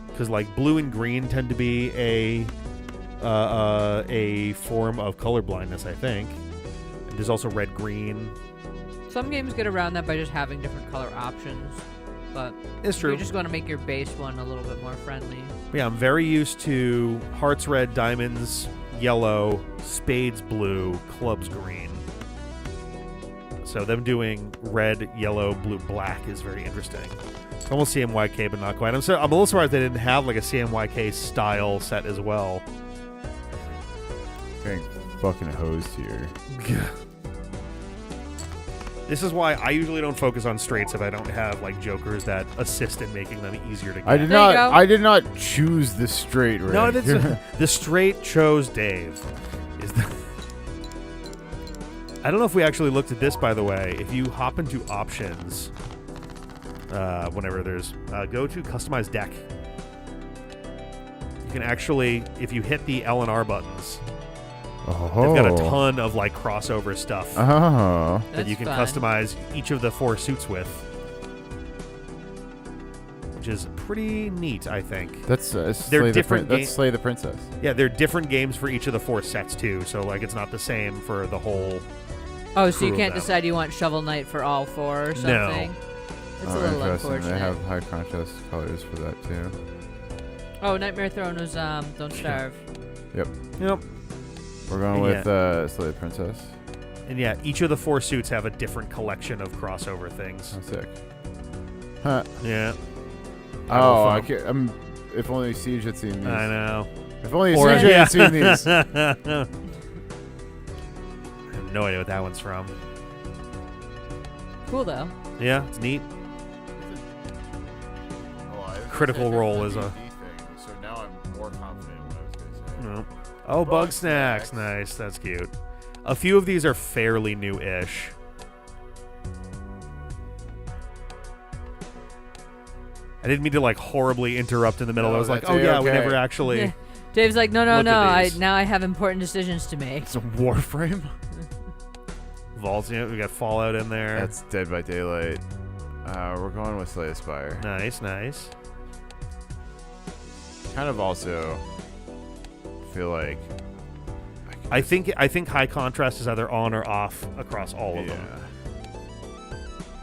Because like blue and green tend to be a form of color blindness, I think. And there's also red, green. Some games get around that by just having different color options, but it's true. You just want to make your base one a little bit more friendly. Yeah, I'm very used to hearts red, diamonds yellow, spades blue, clubs green. So them doing red, yellow, blue, black is very interesting. It's almost CMYK, but not quite. I'm a little surprised they didn't have like a CMYK style set as well. Getting fucking hosed here. This is why I usually don't focus on straights if I don't have like jokers that assist in making them easier to get. I did not choose the straight. Right? No, the straight chose Dave. I don't know if we actually looked at this, by the way. If you hop into options, whenever there's go to customize deck, you can actually, if you hit the L and R buttons. They've got a ton of like crossover stuff that you can customize each of the 4 suits with, which is pretty neat, I think. That's they're different. That's Slay the Princess. Yeah, they're different games for each of the 4 sets too. So like it's not the same for the whole. Oh, so you can't decide you want Shovel Knight for all 4 or something? No. It's a little unfortunate. They have high contrast colors for that too. Oh, Nightmare Throne was Don't Starve. Yep. We're going with Slay the Princess. And yeah, each of the 4 suits have a different collection of crossover things. That's sick. Huh. Yeah. Oh, I can't, if only Siege had seen these. I know. If only Siege had seen these. I have no idea what that one's from. Cool, though. Yeah, it's neat. Critical Role is a... So now I'm more confident in what I was going to say. No. Oh, Bug Snacks. Nice. That's cute. A few of these are fairly new-ish. I didn't mean to like horribly interrupt in the middle. I was like, oh yeah, we never actually... Yeah. Dave's like, no. Now I have important decisions to make. It's a Warframe. Vaults, we got Fallout in there. That's Dead by Daylight. We're going with Slay the Spire. Nice. Kind of also... feel like I think high contrast is either on or off across all of them.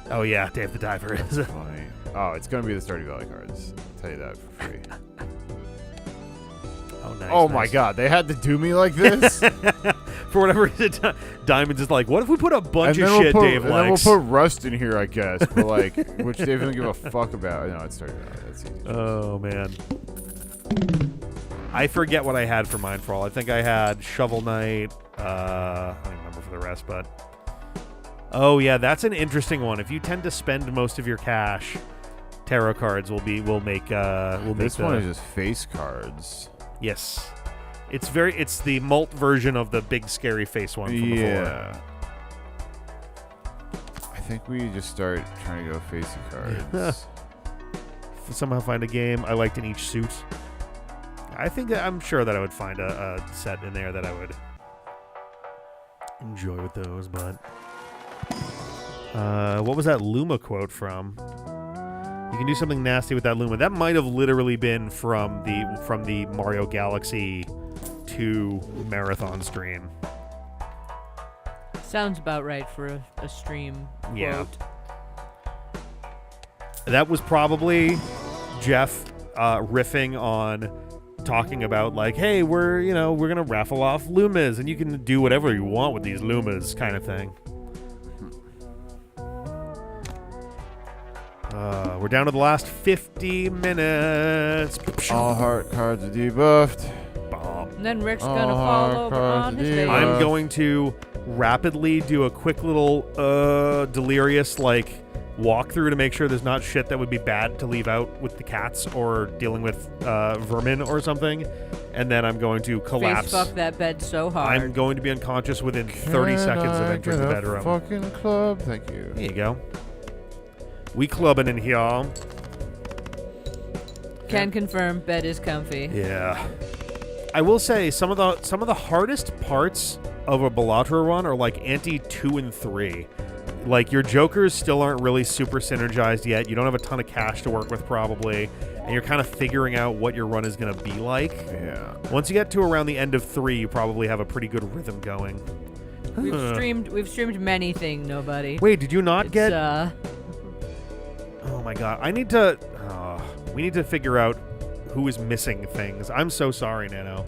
Oh yeah, Dave the Diver is. Funny. Oh, it's gonna be the Stardew Valley cards. I'll tell you that for free. Oh, nice. Oh my God, they had to do me like this. For whatever reason, Diamond's is like, what if we put a bunch of shit Dave and likes? then we'll put Rust in here, I guess. But like, which Dave doesn't give a fuck about. No, it's Stardew Valley. That's easy. Oh man. I forget what I had for mine for all. I think I had Shovel Knight. I don't remember for the rest, but oh yeah, that's an interesting one. If you tend to spend most of your cash, tarot cards will make This one is just face cards. Yes. It's the mult version of the big scary face one from before. I think we just start trying to go facey cards. Somehow find a game I liked in each suit. I'm sure that I would find a set in there that I would enjoy with those, but what was that Luma quote from? You can do something nasty with that Luma. That might have literally been from the Mario Galaxy 2 marathon stream. Sounds about right for a stream quote. Yeah. That was probably Geoff riffing on talking about like, hey, we're gonna raffle off Lumas and you can do whatever you want with these Lumas kind of thing. We're down to the last 50 minutes. All heart cards are debuffed. And then Rick's gonna fall over on his face. I'm going to rapidly do a quick little delirious like walkthrough to make sure there's not shit that would be bad to leave out with the cats or dealing with vermin or something, and then I'm going to collapse. Face fuck that bed so hard. I'm going to be unconscious within 30 seconds of entering the bedroom. Fucking club, thank you. There you go. We clubbing in here. Can confirm, bed is comfy. Yeah. I will say some of the hardest parts of a Balatro run are like ante 2 and 3. Like your jokers still aren't really super synergized yet. You don't have a ton of cash to work with probably, and you're kind of figuring out what your run is going to be like. Yeah. Once you get to around the end of 3, you probably have a pretty good rhythm going. We've streamed many things, nobody. Wait, did you not It's, get? Oh my god, we need to figure out who is missing things. I'm so sorry, Nano.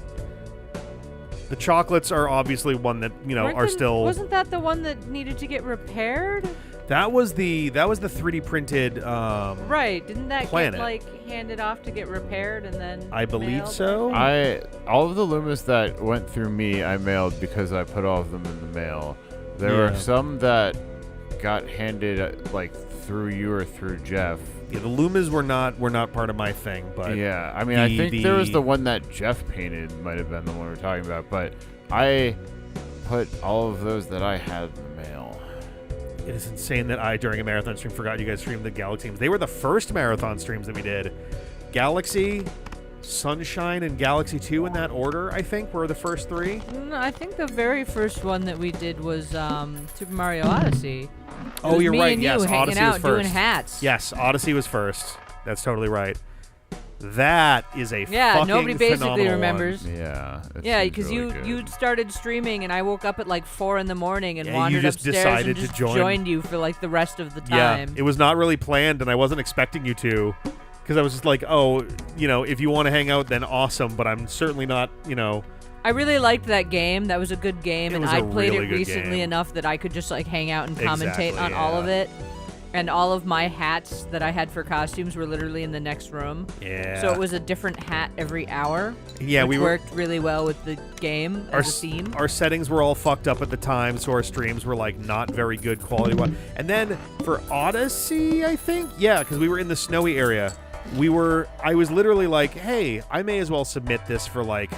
The chocolates are obviously one that, are still... Wasn't that the one that needed to get repaired? That was the 3D printed right, didn't that planet. get handed off to get repaired and then I believe mailed? so. All of the Lumas that went through me, I mailed because I put all of them in the mail. There were some that got handed like through you or through Geoff. Yeah, the Lumas were not part of my thing, but yeah, I mean, I think there was the one that Geoff painted might have been the one we're talking about, but I put all of those that I had in the mail. It is insane that I, during a marathon stream, forgot you guys streamed the Galaxy teams. They were the first marathon streams that we did. Galaxy, Sunshine, and Galaxy 2 in that order, I think, were the first 3. I think the very first one that we did was Super Mario Odyssey. Oh, you're right. Yes, hanging Odyssey out was first. doing hats. Yes, Odyssey was first. That's totally right. That is a fucking nobody basically phenomenal remembers. one. Yeah. Yeah, because you started streaming and I woke up at like 4 a.m. and Yeah, wandered you just upstairs decided and just to join. joined you for like the rest of the Yeah, time. it was not really planned, and I wasn't expecting you to, because I was just like, oh, if you want to hang out, then awesome, but I'm certainly not, I really liked that game. That was a good game, It and was I a played really it good recently game. enough that I could just like hang out and commentate Exactly, on all of yeah. it. And all of my hats that I had for costumes were literally in the next room. Yeah. So it was a different hat every hour. Yeah, which worked really well with the game as a theme. Our settings were all fucked up at the time, so our streams were like not very good quality. And then for Odyssey, I think, because we were in the snowy area, I was literally like, hey, I may as well submit this for like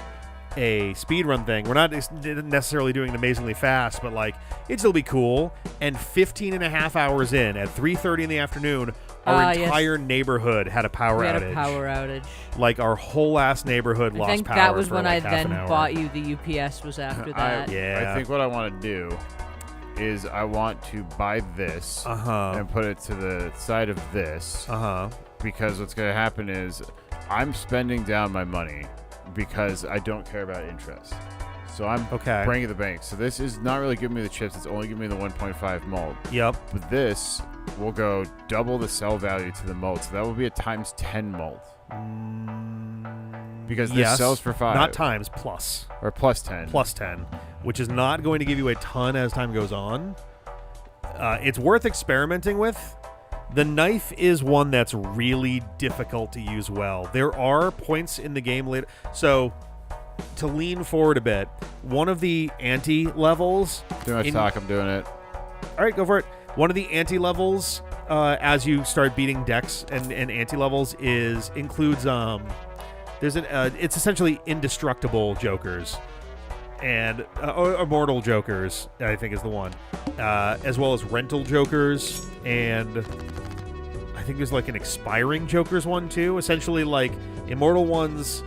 a speedrun thing. We're not necessarily doing it amazingly fast, but like it'd still be cool. And 15 and a half hours in, at 3:30 in the afternoon, our entire neighborhood had a power outage. We had a power outage. Like our whole ass neighborhood lost power. I think that was for when like I half then an hour. bought you the UPS was after that. I think what I want to do is I want to buy this and put it to the side of this. Because what's going to happen is I'm spending down my money because I don't care about interest. So I'm breaking the bank. So this is not really giving me the chips. It's only giving me the 1.5 malt. Yep. But this will go double the sell value to the malt. So that will be a times 10 malt. Because this sells for 5. Not times, plus. Or plus 10. Plus 10, which is not going to give you a ton as time goes on. It's worth experimenting with. The knife is one that's really difficult to use well. There are points in the game later. So, to lean forward a bit, one of the anti-levels... Too much talk, I'm doing it. All right, go for it. One of the anti-levels, as you start beating decks and anti-levels, includes... it's essentially indestructible jokers. And immortal jokers, I think, is the one, as well as rental jokers, and I think there's like an expiring jokers one too. Essentially, like immortal ones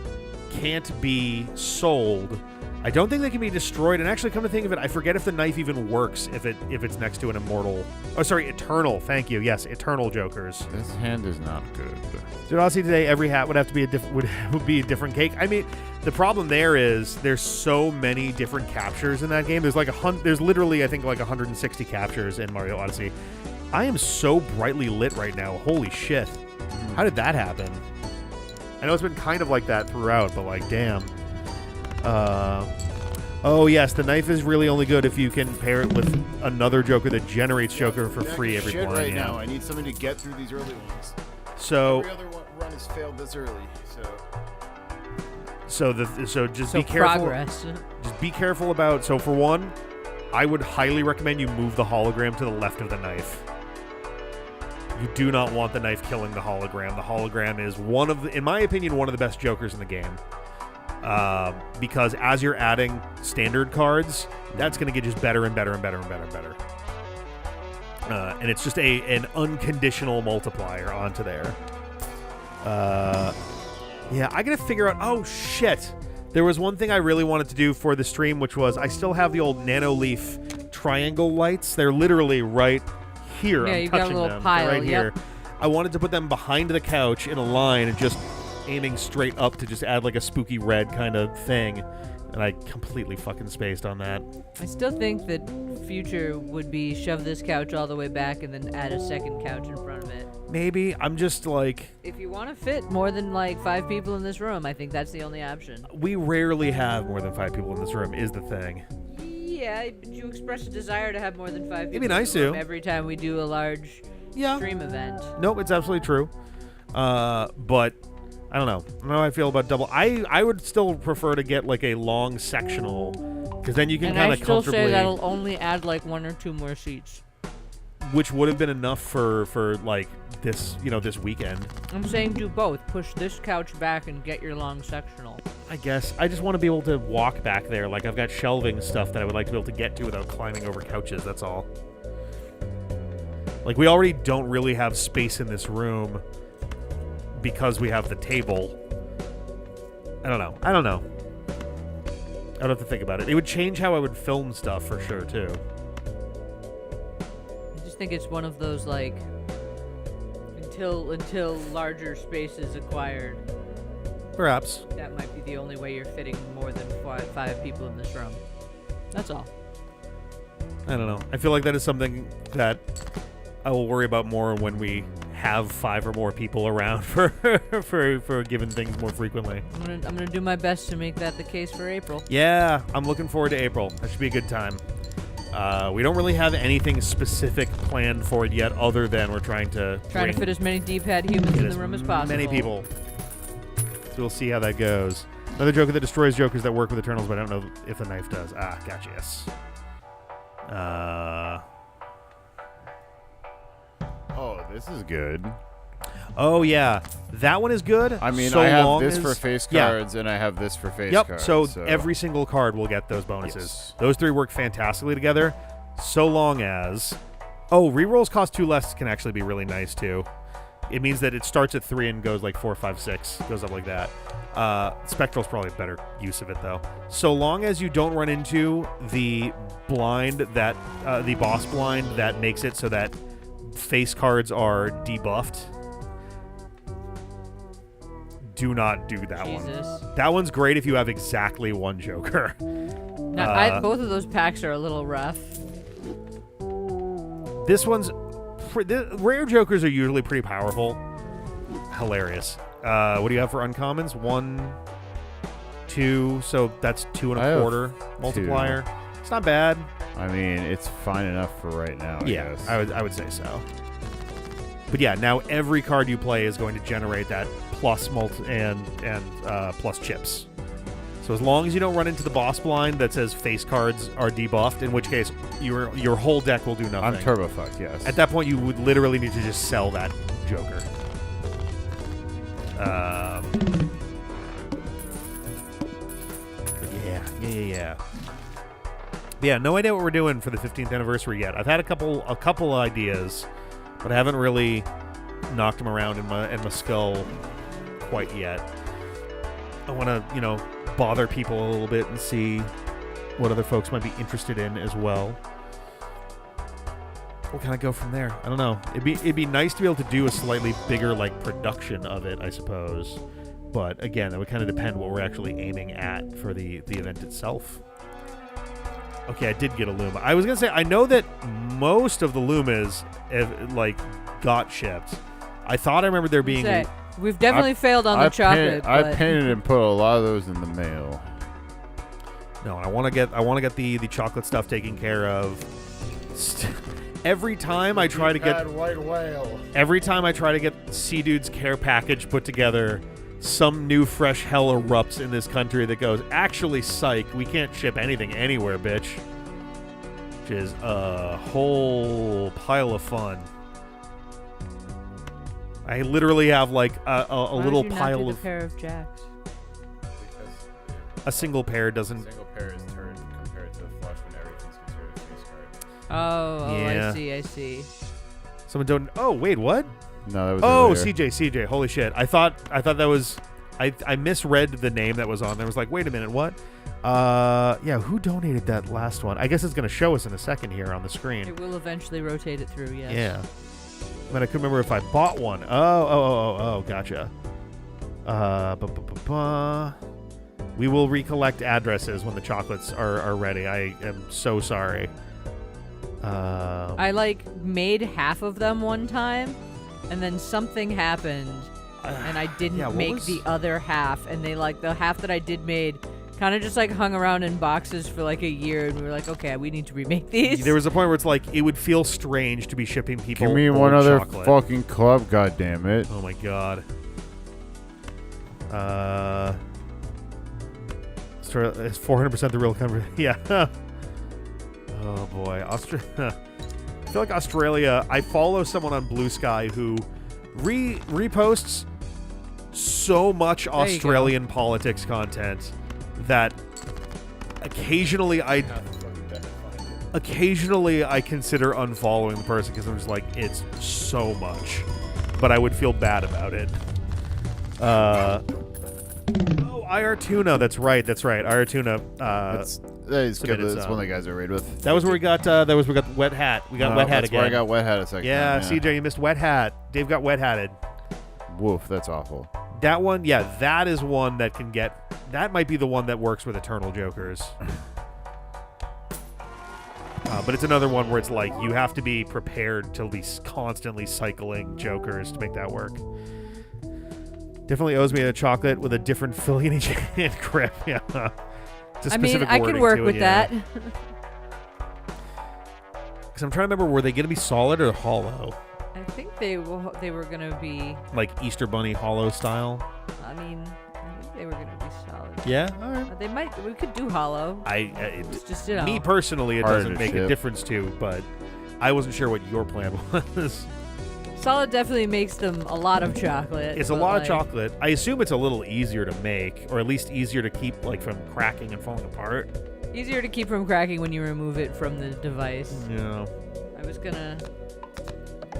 can't be sold. I don't think they can be destroyed. And actually, come to think of it, I forget if the knife even works if it's next to an immortal. Oh, sorry, eternal. Thank you. Yes, eternal jokers. This hand is not good. Dude, honestly, today every hat would have to be would be a different cake. I mean, the problem there is there's so many different captures in that game. There's like there's literally I think like 160 captures in Mario Odyssey. I am so brightly lit right now. Holy shit! How did that happen? I know it's been kind of like that throughout, but like, damn. Oh yes, the knife is really only good if you can pair it with another joker that generates joker for free every shit one. Right now, I need something to get through these early ones. So every other run has failed this early. So just be careful. Progress. Just be careful about. So for one, I would highly recommend you move the hologram to the left of the knife. You do not want the knife killing the hologram. The hologram is in my opinion, one of the best jokers in the game. Because as you're adding standard cards, that's going to get just better and better and better and better and better. And it's just an unconditional multiplier onto there. Yeah, I got to figure out... Oh, shit. There was one thing I really wanted to do for the stream, which was I still have the old Nanoleaf triangle lights. They're literally right here. Yeah, I'm you've touching got a little them. pile, They're right yep. here. I wanted to put them behind the couch in a line and just aiming straight up to just add like a spooky red kind of thing. And I completely fucking spaced on that. I still think that future would be shove this couch all the way back and then add a second couch in front of it. Maybe. I'm just like... If you want to fit more than like 5 people in this room, I think that's the only option. We rarely have more than 5 people in this room, is the thing. Yeah, but you express a desire to have more than 5 people. It'd be nice in the room to. every time we do a large stream event. Nope, it's absolutely true. But... I don't know. I don't know how I feel about double. I would still prefer to get like a long sectional, because then you can kind of comfortably. And I still say that'll only add like 1 or 2 more seats, which would have been enough for like this this weekend. I'm saying do both. Push this couch back and get your long sectional. I guess I just want to be able to walk back there. Like I've got shelving stuff that I would like to be able to get to without climbing over couches. That's all. Like we already don't really have space in this room. Because we have the table. I don't know. I'd have to think about it. It would change how I would film stuff for sure, too. I just think it's one of those, like, until larger space is acquired. Perhaps. That might be the only way you're fitting more than 5 people in this room. That's all. I don't know. I feel like that is something that I will worry about more when we have 5 or more people around for giving things more frequently. I'm gonna do my best to make that the case for April. Yeah, I'm looking forward to April. That should be a good time. We don't really have anything specific planned for it yet, other than we're trying to fit as many D-pad humans in the room as possible. Many people. So we'll see how that goes. Another joker that destroys jokers that work with Eternals, but I don't know if the knife does. Ah, gotcha. Yes. Oh, this is good. Oh, yeah. That one is good. I mean, so I have long this as, for face cards, and I have this for face cards. So every single card will get those bonuses. Yes. Those 3 work fantastically together, so long as... Oh, rerolls cost 2 less can actually be really nice, too. It means that it starts at 3 and goes like 4, 5, 6. Goes up like that. Spectral's probably a better use of it, though. So long as you don't run into the blind that... the boss blind that makes it so that face cards are debuffed. Do not do that one. That one's great if you have exactly 1 joker. Both of those packs are a little rough. This one's... rare jokers are usually pretty powerful. Hilarious. What do you have for uncommons? 1, 2, so that's 2 1/4 multiplier. 2. It's not bad. I mean, it's fine enough for right now, I guess. I would say so. But yeah, now every card you play is going to generate that plus plus chips. So as long as you don't run into the boss blind that says face cards are debuffed, in which case your whole deck will do nothing. I'm turbo fucked, yes. At that point, you would literally need to just sell that Joker. Yeah. Yeah, no idea what we're doing for the 15th anniversary yet. I've had a couple ideas, but I haven't really knocked them around in my skull quite yet. I want to, bother people a little bit and see what other folks might be interested in as well. We'll kind of go from there. I don't know. It'd be nice to be able to do a slightly bigger production of it, I suppose. But again, that would kind of depend what we're actually aiming at for the event itself. Okay, I did get a Luma. I was gonna say I know that most of the Lumas got shipped. I thought I remember there being. We've definitely failed on the chocolate. I painted and put a lot of those in the mail. No, I want to get the chocolate stuff taken care of. Every time I try to get white whale. Every time I try to get Sea Dude's care package put together, some new fresh hell erupts in this country that goes, actually, psych, we can't ship anything anywhere, bitch. Which is a whole pile of fun. I literally have a little pile of. A pair of jacks. A single pair doesn't. A single pair is turned compared to a flush when everything's considered a face card. Oh, yeah. I see. Someone don't. Oh, wait, what? No, that was. Oh, earlier. CJ. Holy shit! I thought that was. I misread the name that was on there. I was like, wait a minute, what? Yeah, who donated that last one? I guess it's gonna show us in a second here on the screen. It will eventually rotate it through. Yes. Yeah. But I couldn't remember if I bought one. Oh, gotcha. We will recollect addresses when the chocolates are ready. I am so sorry. I made half of them one time, and then something happened, and I didn't make the other half, and they the half that I did made kind of just hung around in boxes for a year, and we were like, okay, we need to remake these. There was a point where it's it would feel strange to be shipping people. Give me one other fucking club, goddammit. Oh my god. It's 400% the real country. Yeah. Oh boy, I feel like Australia. I follow someone on Blue Sky who reposts so much Australian politics content that occasionally I consider unfollowing the person because I'm just it's so much, but I would feel bad about it. IR Tuna. That's right. IR Tuna. That's good. That's one of the guys I raid with. That was where we got. Wet Hat. We got Wet Hat again. Where I got Wet Hat a second. Yeah, CJ, you missed Wet Hat. Dave got Wet Hatted. Woof. That's awful. That one, yeah, that is one that can get. That might be the one that works with Eternal Jokers. But it's another one where it's you have to be prepared to be constantly cycling Jokers to make that work. Definitely owes me a chocolate with a different filling in each hand grip. Yeah. I mean, I can work with that. Because I'm trying to remember, were they going to be solid or hollow? I think they were going to be... Easter Bunny hollow style? I think they were going to be solid. Yeah? All right. We could do hollow. Me personally, it doesn't make a difference too, but I wasn't sure what your plan was. Solid definitely makes them a lot of chocolate. It's a lot of chocolate. I assume it's a little easier to make, or at least easier to keep from cracking and falling apart. Easier to keep from cracking when you remove it from the device. Yeah. I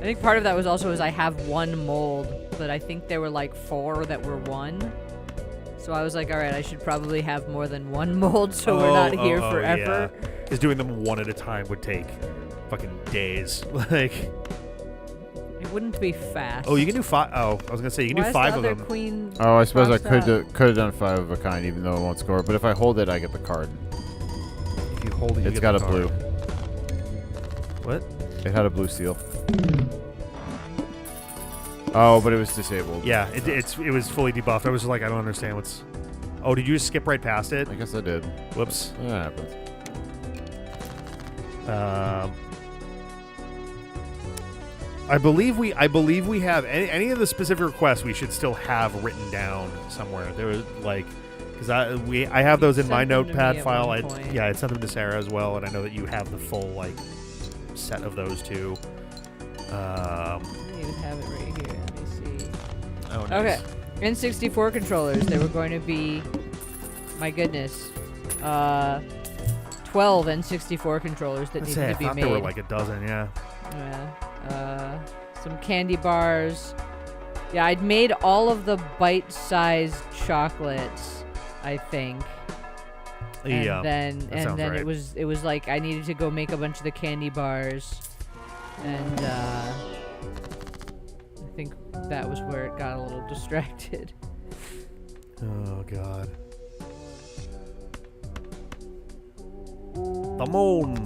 think part of that was also I have one mold, but I think there were 4 that were one. So I was all right, I should probably have more than one mold so we're not here forever. Because doing them one at a time would take fucking days. It wouldn't be fast. Oh, you can do 5. Oh, I was going to say, you can do 5 of them. Queen I suppose I could have done 5 of a kind, even though it won't score. But if I hold it, I get the card. hole did you It's get got a the car? blue. What? It had a blue seal. Oh, but it was disabled. Yeah, it was fully debuffed. I was just like, I don't understand what's... Oh, did you just skip right past it? I guess I did. Whoops. That happens. I believe we have any of the specific requests we should still have written down somewhere. There was like, because I have those in my Sent them to notepad me at file. one point. I sent them to Sarah as well, and I know that you have the full like set of those two. I don't even have it right here. Let me see. Oh, nice. Okay. N64 controllers. They were going to be, my goodness, 12 N64 controllers that Let's needed say I to be thought made. there were like a dozen. Yeah. Some candy bars. Yeah, I'd made all of the bite-sized chocolates, I think. And Yeah. then sounds right. it was like I needed to go make a bunch of the candy bars, and I think that was where it got a little distracted. Oh God. The moon.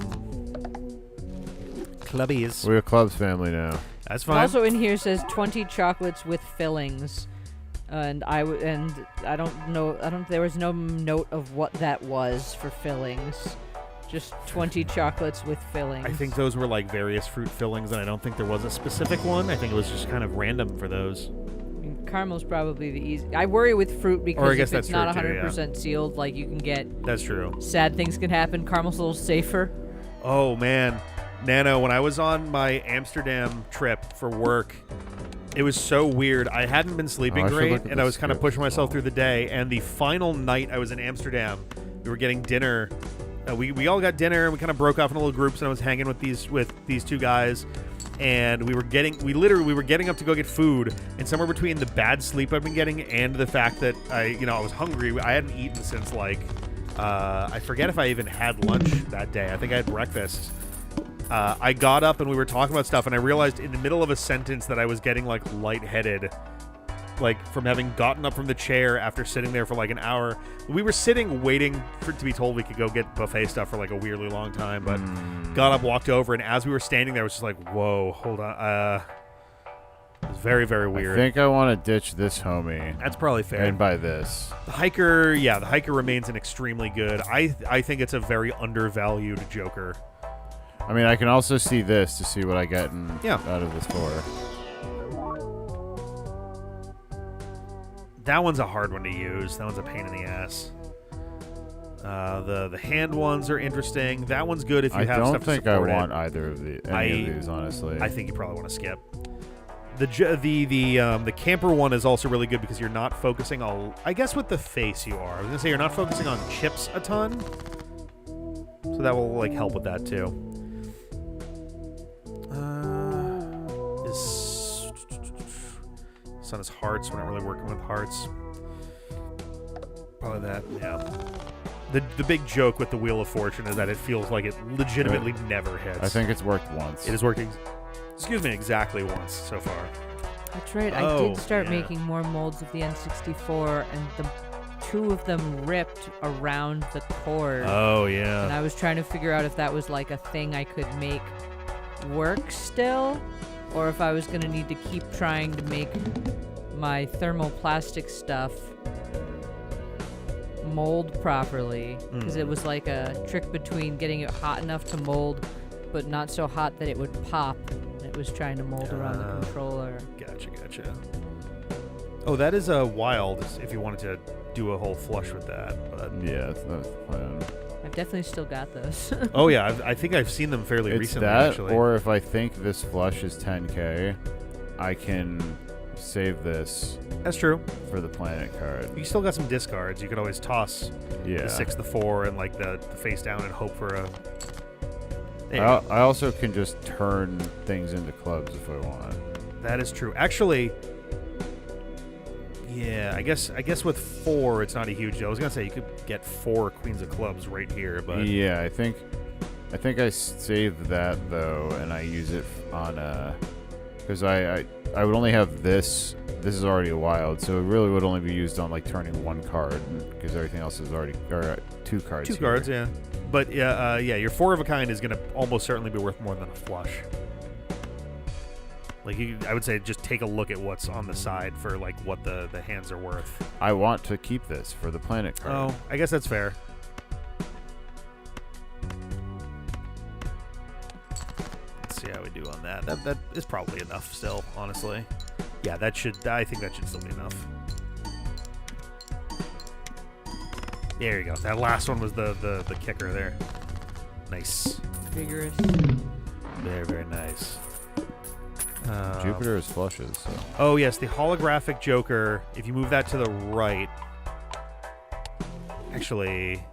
Clubbies. We're a clubs family now. That's fine. Also in here says 20 chocolates with fillings, and I don't know. There was no note of what that was for fillings. Just 20 chocolates with fillings. I think those were like various fruit fillings, and I don't think there was a specific one. I think it was just kind of random for those. I mean, caramel's probably the easy. I worry with fruit because guess if it's that's not true, too, 100% sealed, like you can get That's true. sad things can happen. Caramel's a little safer. Oh man, Nano, when I was on my Amsterdam trip for work, it was so weird. I hadn't been sleeping I should great, look at and I the was kind of script pushing as myself well. through the day. And the final night I was in Amsterdam, we were getting dinner. We all got dinner, and we kind of broke off in little groups. And I was hanging with these two guys, and we were getting up to go get food. And somewhere between the bad sleep I've been getting and the fact that I was hungry, I hadn't eaten since like I forget if I even had lunch that day. I think I had breakfast. I got up and we were talking about stuff, and I realized in the middle of a sentence that I was getting like lightheaded, like from having gotten up from the chair after sitting there for like an hour. We were sitting waiting to be told we could go get buffet stuff for like a weirdly long time, but got up, walked over, and as we were standing there, I was just like, whoa, hold on. It was very, very weird. I think I want to ditch this homie That's probably fair. and buy this. The hiker remains an extremely good. I think it's a very undervalued Joker. I mean, I can also see this to see what I get Yeah. out of this for. That one's a hard one to use. That one's a pain in the ass. The hand ones are interesting. That one's good if you I have don't stuff to think I support want it. either of any of these, honestly. I think you probably want to skip. The camper one is also really good because you're not focusing on. I guess with the face you are. I was gonna say you're not focusing on chips a ton, so that will like help with that too. Sun is hearts. We're not really working with hearts. Probably that. Yeah. The big joke with the Wheel of Fortune is that it feels like it legitimately never hits. I think it's worked once. It has worked. Excuse me, exactly once so far. That's right. I Oh, did start yeah. making more molds of the N64, and the two of them ripped around the cord. Oh And yeah. I was trying to figure out if that was like a thing I could make work still, or if I was going to need to keep trying to make my thermoplastic stuff mold properly, because it was like a trick between getting it hot enough to mold but not so hot that it would pop. It was trying to mold around the controller. Gotcha. Oh, that is wild if you wanted to do a whole flush with that. But Yeah, that's the plan. I've definitely still got those. oh yeah, I think I've seen them fairly It's recently. that, actually. or if I think this flush is 10K, I can save this That's true. for the planet card. You still got some discards. You could always toss Yeah. the 6, the 4, and like the face down and hope for a. There you go. I also can just turn things into clubs if I want. That is true. Actually, yeah, I guess with 4, it's not a huge deal. I was gonna say you could get 4 queens of clubs right here, but Yeah, I think I saved that though, and I use it on because I I would only have this. This is already a wild, so it really would only be used on like turning one card because everything else is already two cards. Two cards, yeah. But yeah, your 4 of a kind is gonna almost certainly be worth more than a flush. Like I would say, just take a look at what's on the side for like what the hands are worth. I want to keep this for the planet card. Oh, I guess that's fair. Let's see how we do on that. That is probably enough still, honestly. Yeah, I think that should still be enough. There you go. That last one was the kicker there. Nice. Vigorous. Very, very nice. Jupiter is flushes. So. Oh, yes, the holographic Joker. If you move that to the right... Actually...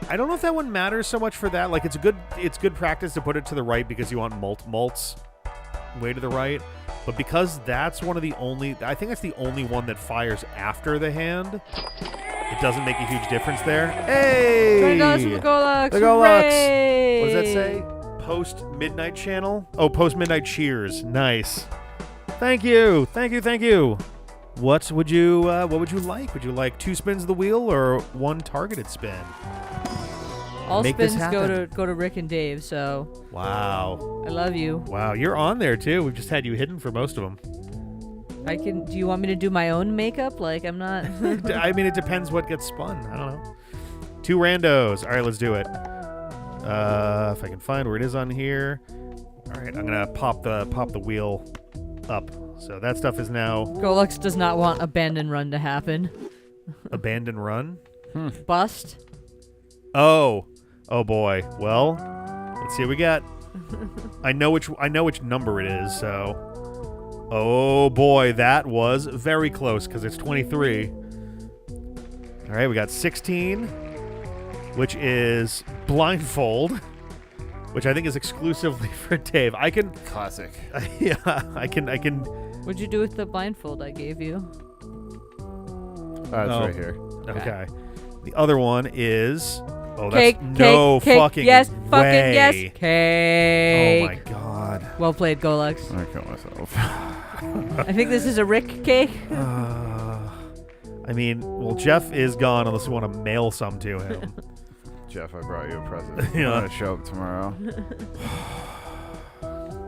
I don't know if that one matters so much for that. Like, it's good practice to put it to the right because you want mults way to the right. But because that's one of the only... I think that's the only one that fires after the hand. It doesn't make a huge difference there. Hey! $20 from the Golux! The Golux! Hooray! What does that say? Post-midnight channel? Oh, post-midnight cheers. Nice. Thank you. Thank you. Thank you. What would you like? Would you like 2 spins of the wheel or 1 targeted spin? All Make this spins happen. go to Rick and Dave, so Wow. I love you. Wow, you're on there too. We've just had you hidden for most of them. Do you want me to do my own makeup? Like, I'm not... I mean, it depends what gets spun. I don't know. 2 randos. All right, let's do it. If I can find where it is on here. All right, I'm gonna pop the wheel up. So that stuff is now Golux does not want abandon run to happen. abandon run. Bust. Oh boy. Well, let's see what we got. I know which number it is. So, oh boy, that was very close because it's 23. All right, we got 16, which is blindfold, which I think is exclusively for Dave. I can Classic. yeah, I can. What'd you do with the blindfold I gave you? It's right here. Okay. The other one is Cake, that's no cake, fucking yes, way. fucking yes, cake. Oh my god. Well played, Golux. I kill myself. I think this is a Rick cake. I mean, well, Geoff is gone unless we want to mail some to him. Geoff, I brought you a present. Yeah. I'm gonna show up tomorrow.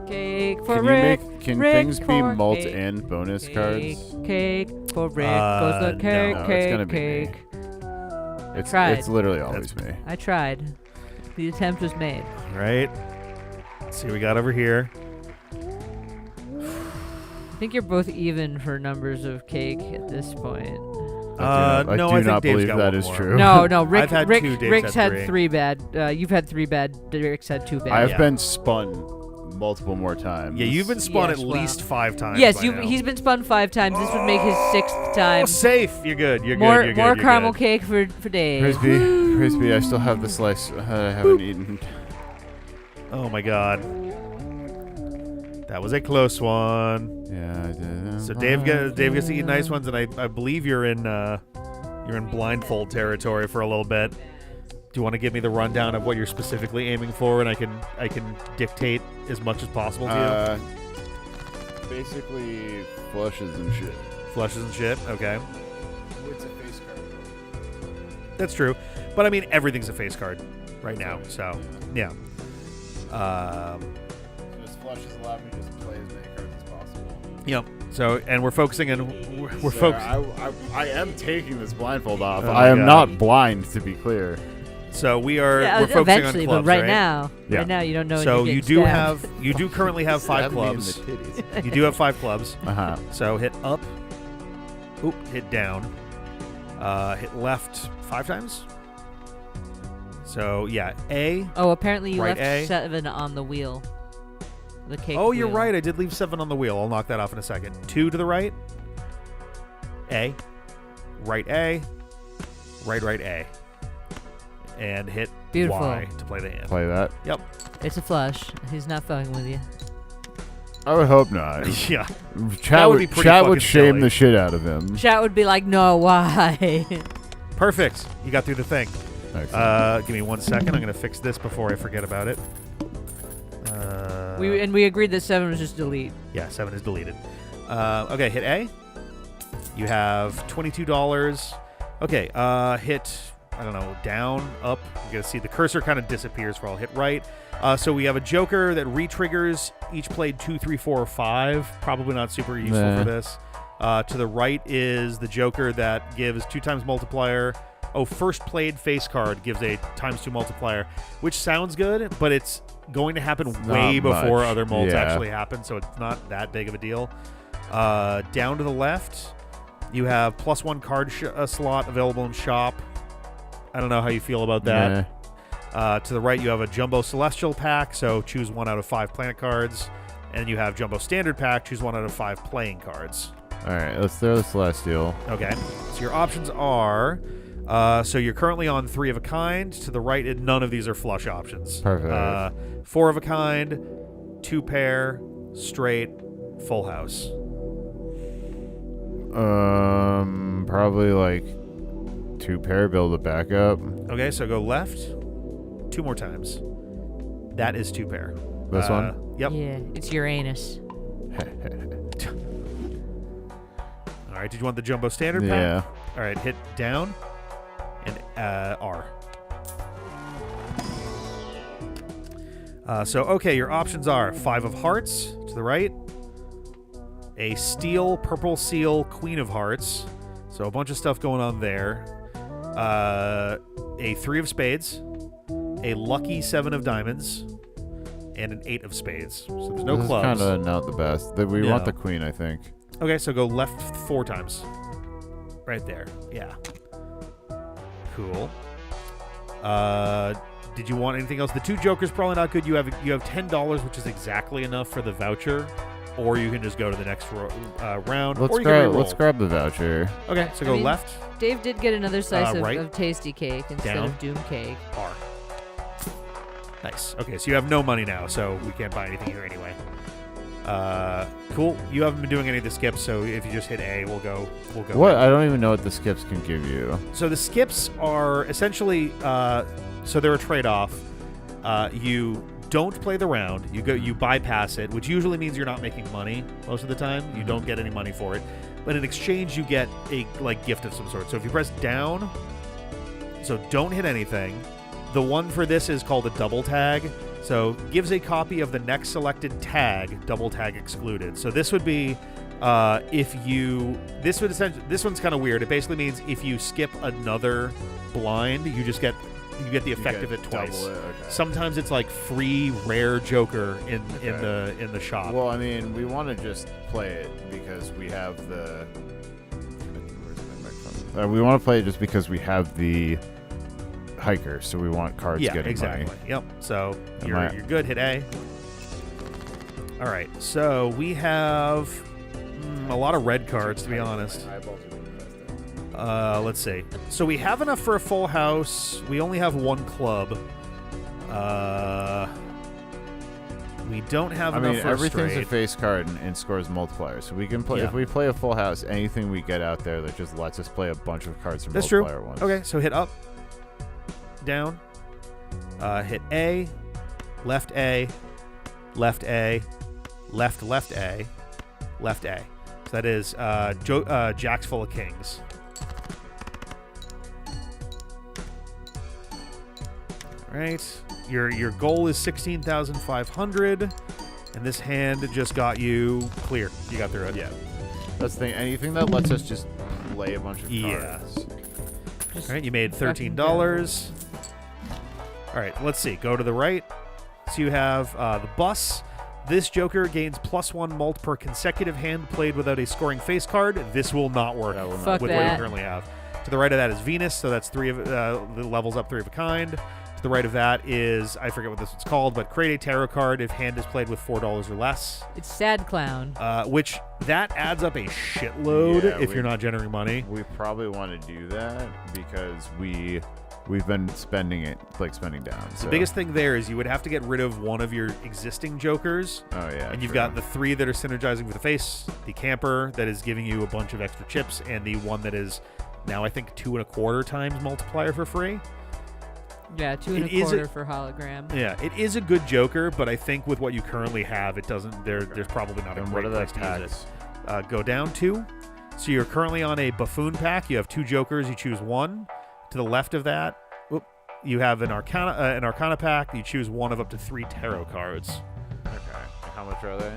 Cake for Can Rick. can Rick things be for mult cake. and bonus Cake, cards? cake for Rick. Goes the no. cake, No, it's cake, gonna be me. cake. It's literally always me. I tried. The attempt was made. Right? Let's see what we got over here. I think you're both even for numbers of cake at this point. No, I I do think not Dave's believe got that one is more. true. No, I've had 2, Dave's Rick's had had 3. 3 bad. You've had 3 bad. Rick's had 2 bad. I've Yeah. been spun multiple more times. Yeah, you've been spun Yes, at well. least 5 times. Yes, by now. he's been spun 5 times. This would make his 6th time. Oh, safe. You're good. You're more good. You're good. more you're caramel good. cake for Dave. Crispy, I still have the slice I haven't eaten. Oh my god. That was a close one. Yeah, I did. So Dave gets to eat nice ones, and I believe you're in blindfold territory for a little bit. Do you want to give me the rundown of what you're specifically aiming for, and I can dictate as much as possible to you? Basically, flushes and shit. Flushes and shit. Okay, It's a face card. that's true. But I mean, everything's a face card right now. So yeah. Just flushes allow me to just play as many cards as possible. Yep. So and we're focusing on we're Sir, focusing. I am taking this blindfold off. Oh I am my not God. blind, to be clear. So we're Yeah, focusing eventually, on clubs, but now, Yeah. you don't know. So when you're you getting do stabbed. you do currently have 5 Stab me in clubs. the titties. You do have 5 clubs. Uh-huh. So hit up. Oop, hit down. Hit left 5 times. So yeah, A. Oh, apparently you Right, left A. 7 on the wheel. The cake. Oh, you're wheel. right. I did leave 7 on the wheel. I'll knock that off in a second. 2 to the right. A. Right A. Right A. And hit Beautiful. Y to play the hand. Play that. Yep. It's a flush. He's not fucking with you. I would hope not. Yeah. Chat would be pretty Chat fucking would shame silly. the shit out of him. Chat would be like, no, why? Perfect. You got through the thing. Excellent. Give me 1 second. I'm going to fix this before I forget about it. We agreed that 7 was just delete. Yeah, 7 is deleted. Okay, hit A. You have $22. Okay, hit, I don't know, down, up. You gotta see the cursor kind of disappears for all. Hit right. So we have a joker that re-triggers each played 2, 3, 4, or 5. Probably not super useful for this. To the right is the joker that gives 2 times multiplier. Oh, first played face card gives a ×2 multiplier, which sounds good, but it's going to happen way before other mults actually happen, so it's not that big of a deal. Down to the left, you have +1 card slot available in shop. I don't know how you feel about that. To the right, you have a Jumbo Celestial pack, so choose 1 out of 5 planet cards. And you have Jumbo Standard pack, choose 1 out of 5 playing cards. All right, let's throw the Celestial. Okay, so your options are... so you're currently on 3 of a kind. To the right, none of these are flush options. Perfect. 4 of a kind, 2 pair, straight, full house. Probably like 2 pair, build a backup. Okay, so go left 2 more times. That is 2 pair. This one? Yep. Yeah, it's Uranus. All right, did you want the Jumbo Standard pack? Yeah. All right, hit down and R. Okay, your options are 5 of hearts to the right, a steel purple seal Queen of Hearts, so a bunch of stuff going on there, a 3 of spades, a lucky 7 of diamonds, and an 8 of spades. So there's no this clubs. This is kind of not the best. We want the queen, I think. Okay, so go left 4 times. Right there. Yeah. Cool. Did you want anything else? The 2 jokers probably not good. You have $10, which is exactly enough for the voucher, or you can just go to the next round. Let's grab the voucher. Okay, so go left. Dave did get another slice right. of tasty cake instead Down. of Doom cake. R. Nice. Okay, so you have no money now, so we can't buy anything here anyway. Cool. You haven't been doing any of the skips, so if you just hit A, we'll go. What? I don't even know what the skips can give you. So the skips are essentially, so they're a trade-off. You don't play the round. You bypass it, which usually means you're not making money most of the time. You don't get any money for it, but in exchange you get a gift of some sort. So if you press down, so don't hit anything. The one for this is called a double tag. So gives a copy of the next selected tag, double tag excluded. So this would be this one's kind of weird. It basically means if you skip another blind, you get the effect of it twice. Okay. Sometimes it's like free rare joker in the shop. Well, I mean, we want to just play it because we have the. We want to play it just because we have the hiker, so we want cards getting money. Yep. So you're good. Hit A. All right. So we have a lot of red cards, to be honest. Let's see. So we have enough for a full house. We only have 1 club. We don't have enough for everything's straight. a face card and scores multiplier. So we can play. Yeah. If we play a full house, anything we get out there that just lets us play a bunch of cards from That's multiplier true. ones. Okay. So hit up, down, hit A, left A, left A, left A, left A. So that is jacks full of kings. All right. Your goal is 16,500, and this hand just got you clear. You got through it. Yeah. That's the thing. Anything that lets us just play a bunch of Yeah. cards. All right. You made $13. All right. Let's see. Go to the right. So you have the bus. This joker gains +1 mult per consecutive hand played without a scoring face card. This will not work with what you currently have. To the right of that is Venus, so that's 3 of the levels up 3 of a kind. To the right of that is, I forget what this one's called, but create a tarot card if hand is played with $4 or less. It's Sad Clown. Which that adds up a shitload if you're not generating money. We probably want to do that because we've been spending down. The biggest thing there is you would have to get rid of one of your existing jokers. Oh yeah. And you've got the 3 that are synergizing with the face, the camper that is giving you a bunch of extra chips, and the one that is now I think 2.25 times multiplier for free. Yeah, 2 1/4 for hologram. Yeah, it is a good Joker, but I think with what you currently have, it doesn't. There's probably not a great place to use it. Go down 2. So you're currently on a buffoon pack. You have 2 Jokers. You choose 1. To the left of that, you have an Arcana pack. You choose 1 of up to 3 tarot cards. Okay. How much are they?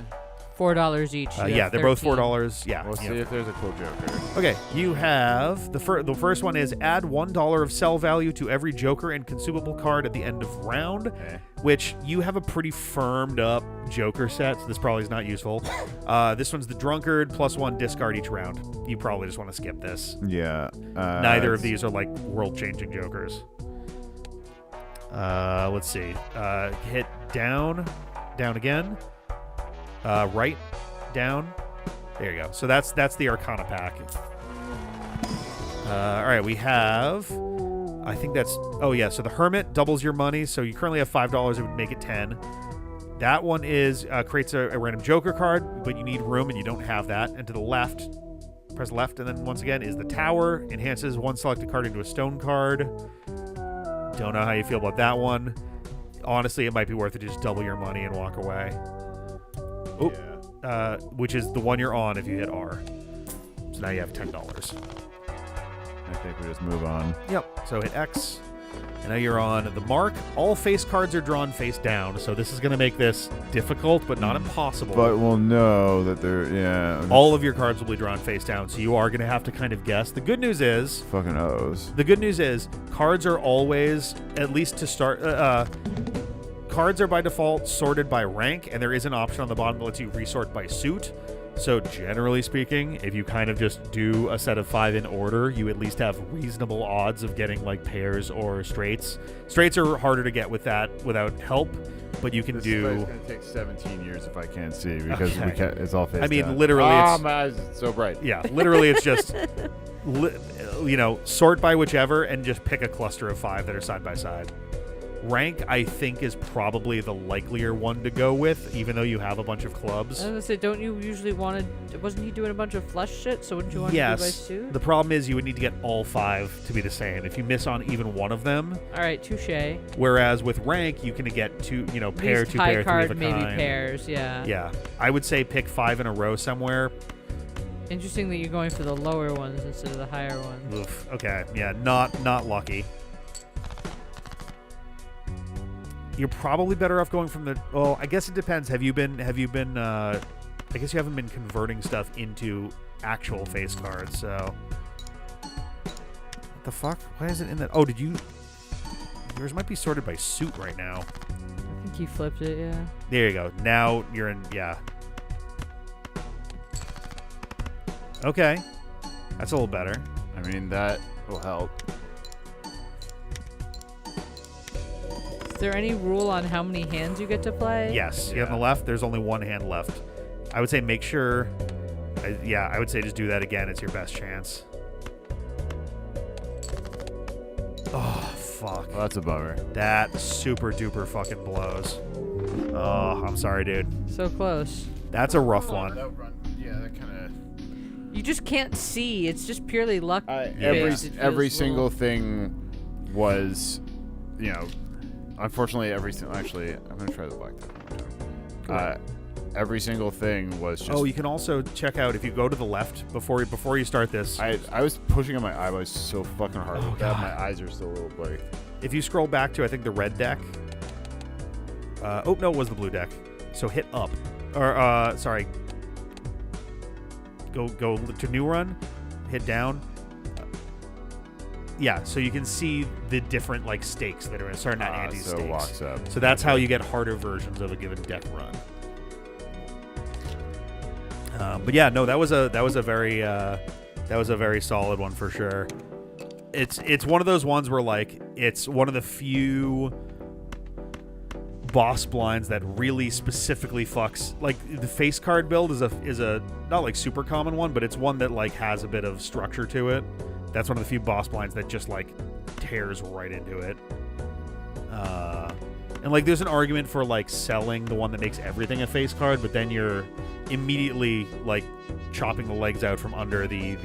$4 each. Yeah, they're both $4. Yeah. We'll see if there's a cool Joker. Okay, you have the first one is add $1 of sell value to every Joker and consumable card at the end of round, which you have a pretty firmed up Joker set, so this probably is not useful. This one's the Drunkard, +1 discard each round. You probably just want to skip this. Yeah. Neither of these are like world-changing Jokers. Let's see. Hit down again. Right, down. There you go. So that's the Arcana pack. All right, we have. I think that's. Oh yeah. So the Hermit doubles your money. So you currently have $5. It would make it 10. That one is creates a random Joker card, but you need room and you don't have that. And to the left, press left, and then once again is the Tower. Enhances 1 selected card into a stone card. Don't know how you feel about that one. Honestly, it might be worth it to just double your money and walk away. Oh, yeah. Which is the one you're on if you hit R. So now you have $10. I think we just move on. Yep. So hit X. And now you're on the mark. All face cards are drawn face down. So this is going to make this difficult, but not impossible. But we'll know that they're, yeah. All of your cards will be drawn face down. So you are going to have to kind of guess. The good news is. Fucking O's. The good news is cards are always, at least to start, cards are by default sorted by rank, and there is an option on the bottom that lets you resort by suit. So generally speaking, if you kind of just do a set of 5 in order, you at least have reasonable odds of getting like pairs or straights. Straights are harder to get with that without help, but you can do. It's going to take 17 years if I can't see because we can't, it's all face down. Literally. My eyes are so bright. Yeah, literally, it's just sort by whichever and just pick a cluster of 5 that are side by side. Rank, I think, is probably the likelier one to go with, even though you have a bunch of clubs. I was going to say, don't you usually want to... Wasn't he doing a bunch of flush shit, so wouldn't you want to do by suit? The problem is you would need to get all 5 to be the same. If you miss on even one of them... All right, touche. Whereas with rank, you can get two, pair, 2 pair, 3 of a maybe kind. pairs, yeah. Yeah. I would say pick 5 in a row somewhere. Interesting that you're going for the lower ones instead of the higher ones. Oof. Okay. Yeah, not lucky. You're probably better off going from the. Well, I guess it depends. Have you been? I guess you haven't been converting stuff into actual face cards. So, what the fuck? Why is it in that? Oh, did you? Yours might be sorted by suit right now. I think he flipped it. Yeah. There you go. Now you're in. Yeah. Okay, that's a little better. I mean, that will help. Is there any rule on how many hands you get to play? Yes. Yeah. On the left, there's only 1 hand left. I would say make sure. I would say just do that again. It's your best chance. Oh, fuck. Well, that's a bummer. That super duper fucking blows. Oh, I'm sorry, dude. So close. That's a rough one. Yeah, that kind of. You just can't see. It's just purely luck. Every single thing was, unfortunately, actually, I'm going to try the black one. Every single thing was just. Oh, you can also check out if you go to the left before you start this. I was pushing on my eyeballs so fucking hard with that. My eyes are still a little blurry. If you scroll back to, I think, the red deck. No, it was the blue deck. So hit up. Or, sorry. Go to new run. Hit down. Yeah, so you can see the different stakes that are in. Sorry, not anti-stakes. So walks up. So that's how you get harder versions of a given deck run. But yeah, no, that was a very solid one for sure. It's one of those ones where it's one of the few boss blinds that really specifically fucks. The face card build is a not super common one, but it's one that has a bit of structure to it. That's one of the few boss blinds that just tears right into it. And there's an argument for selling the one that makes everything a face card, but then you're immediately chopping the legs out from under the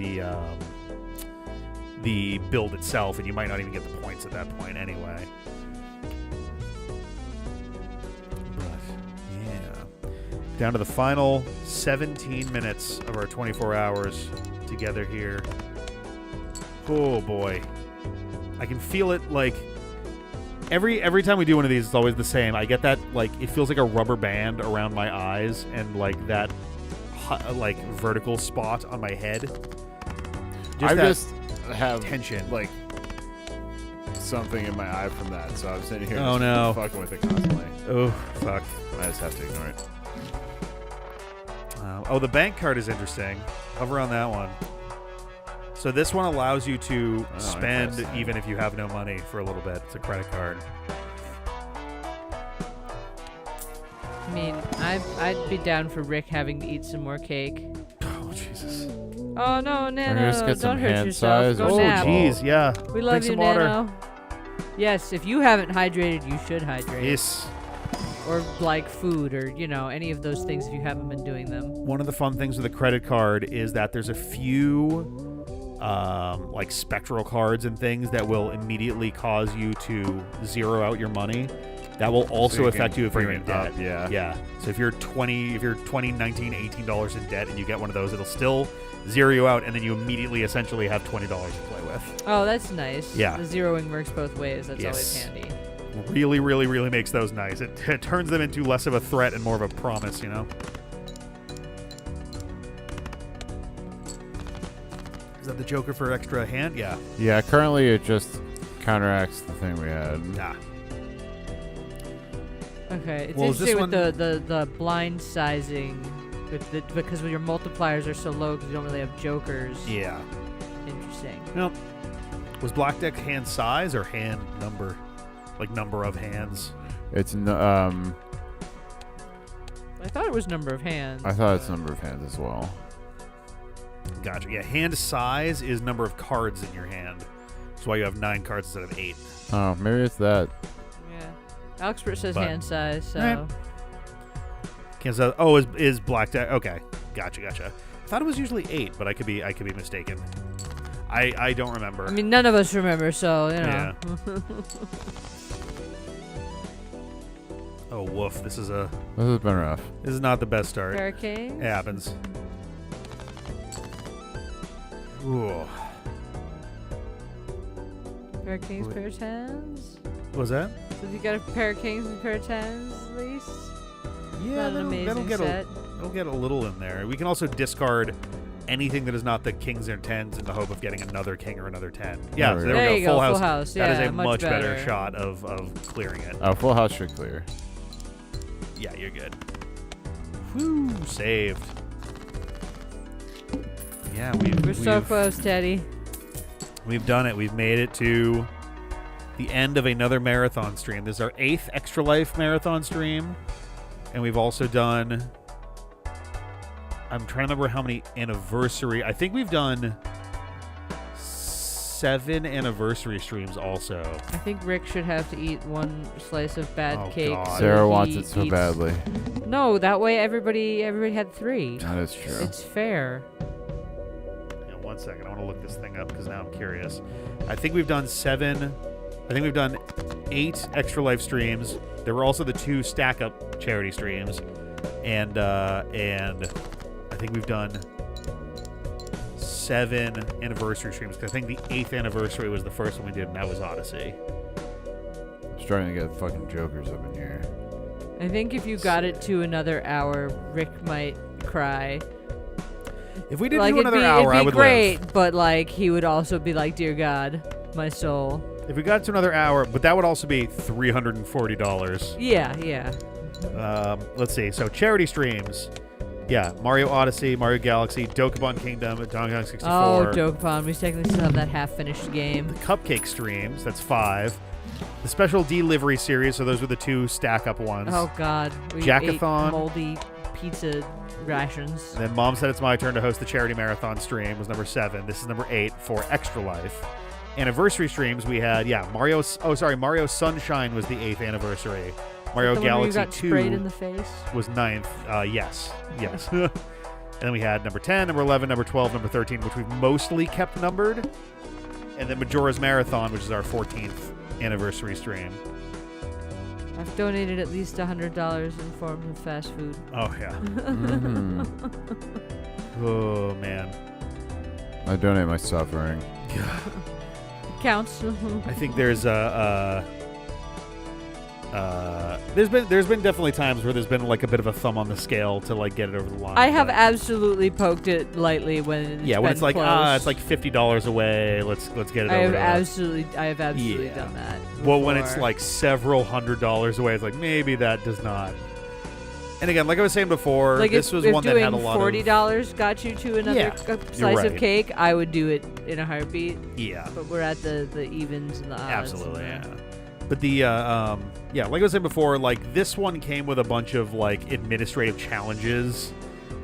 build itself, and you might not even get the points at that point anyway. Down to the final 17 minutes of our 24 hours together here. Oh boy. I can feel it like every time we do one of these, it's always the same. I get that, like, it feels like a rubber band around my eyes and like that like vertical spot on my head. Just have tension. Like something in my eye from that, so I'm sitting here fucking with it constantly. Oh, fuck. I just have to ignore it. The bank card is interesting. Hover on that one. So this one allows you to spend even if you have no money for a little bit. It's a credit card. I mean, I'd be down for Rick having to eat some more cake. Oh, Jesus. Oh, no, Nano, just get some don't hurt hand yourself. size Go or nap. Oh, jeez, yeah. We love Drink you, some water. Nano. Yes, if you haven't hydrated, you should hydrate. Yes. Or like food or, any of those things if you haven't been doing them. One of the fun things with a credit card is that there's a few like spectral cards and things that will immediately cause you to zero out your money. That will also you affect can you if you're bring in it debt. up, yeah. Yeah. So if you're $20, $19, $18 in debt and you get one of those, it'll still zero you out, and then you immediately essentially have $20 to play with. Oh, that's nice. Yeah. The zeroing works both ways. That's always Yes. handy. Really, really, really makes those nice. It turns them into less of a threat and more of a promise, Is that the Joker for extra hand? Yeah. Yeah, currently it just counteracts the thing we had. Yeah. Okay, it's Well, is this interesting with one- the blind sizing, because your multipliers are so low because you don't really have jokers. Yeah. Interesting. Was Black Deck hand size or hand number? Like number of hands? It's I thought it was number of hands. I thought it's number of hands as well. Gotcha. Yeah, hand size is number of cards in your hand. That's why you have 9 cards instead of 8. Oh, maybe it's that. Yeah. Alexpert says But- hand size, so. Right. Is Black Deck? Okay, gotcha. I thought it was usually 8, but I could be mistaken. I don't remember. I mean, none of us remember, so, Yeah. Oh, woof. This has been rough. This is not the best start. Hurricane? It happens. Ooh. Pair of kings, pair of tens? What was that? So you got a pair of kings and a pair of tens, at least? Yeah, Not an amazing set. It'll get a little in there. We can also discard anything that is not the kings and tens in the hope of getting another king or another 10. Yeah, so There there you we go, go. full house. That is Yeah, a much better better. shot of clearing it. Oh, full house should clear. Yeah, you're good. Woo, saved. Yeah, We're so close, Teddy. We've done it. We've made it to the end of another marathon stream. This is our 8th Extra Life marathon stream. And we've also done... I'm trying to remember how many anniversary... I think we've done 7 anniversary streams also. I think Rick should have to eat one slice of bad Oh, cake. God. so Sarah he wants it so eats- badly. No, that way everybody had 3. That is true. It's fair. Yeah, one second. I want to look this thing up because now I'm curious. I think we've done 7... I think we've done 8 Extra Life streams. There were also the 2 Stack Up charity streams. And I think we've done 7 anniversary streams. 'Cause I think the 8th anniversary was the first one we did, and that was Odyssey. I'm starting to get fucking jokers up in here. I think if you got it to another hour, Rick might cry. If we did Like, do another hour, I it'd would be great, live. but like he would also be like, "Dear God, my soul." If we got to another hour, but that would also be $340. Yeah. Let's see. So charity streams. Yeah, Mario Odyssey, Mario Galaxy, Dokapon Kingdom, Donkey Kong 64. Oh, Dokapon. We technically still have that half-finished game. The Cupcake streams, that's 5. The Special Delivery series, so those were the 2 stack-up ones. Oh God, we Jackathon. ate moldy pizza rations. And then Mom Said It's My Turn to Host the Charity Marathon stream was number 7. This is number 8 for Extra Life. Anniversary streams we had, Mario Sunshine was the 8th anniversary. Mario The one where you Galaxy got 2 sprayed in the face. was 9th. Yes. And then we had number 10, number 11, number 12, number 13, which we've mostly kept numbered. And then Majora's Marathon, which is our 14th anniversary stream. I've donated at least $100 in form of fast food. Oh yeah. Mm-hmm. Oh man. I donate my suffering. Counts. I think there's there's been definitely times where there's been like a bit of a thumb on the scale to like get it over the line. I have but- absolutely poked it lightly when it's Yeah, when been it's like close. it's like $50 away. Let's get it I over. have to absolutely Yeah. done that. Well, when it's before. like several $100s away, it's like maybe that does not. And again, like I was saying before, like this if, was if one that doing had a lot $40 got you to another Yeah, slice right. of cake, I would do it in a heartbeat. of. Yeah. But we're at the evens and the odds. Absolutely, and yeah. But the like I was saying before, like this one came with a bunch of like administrative challenges,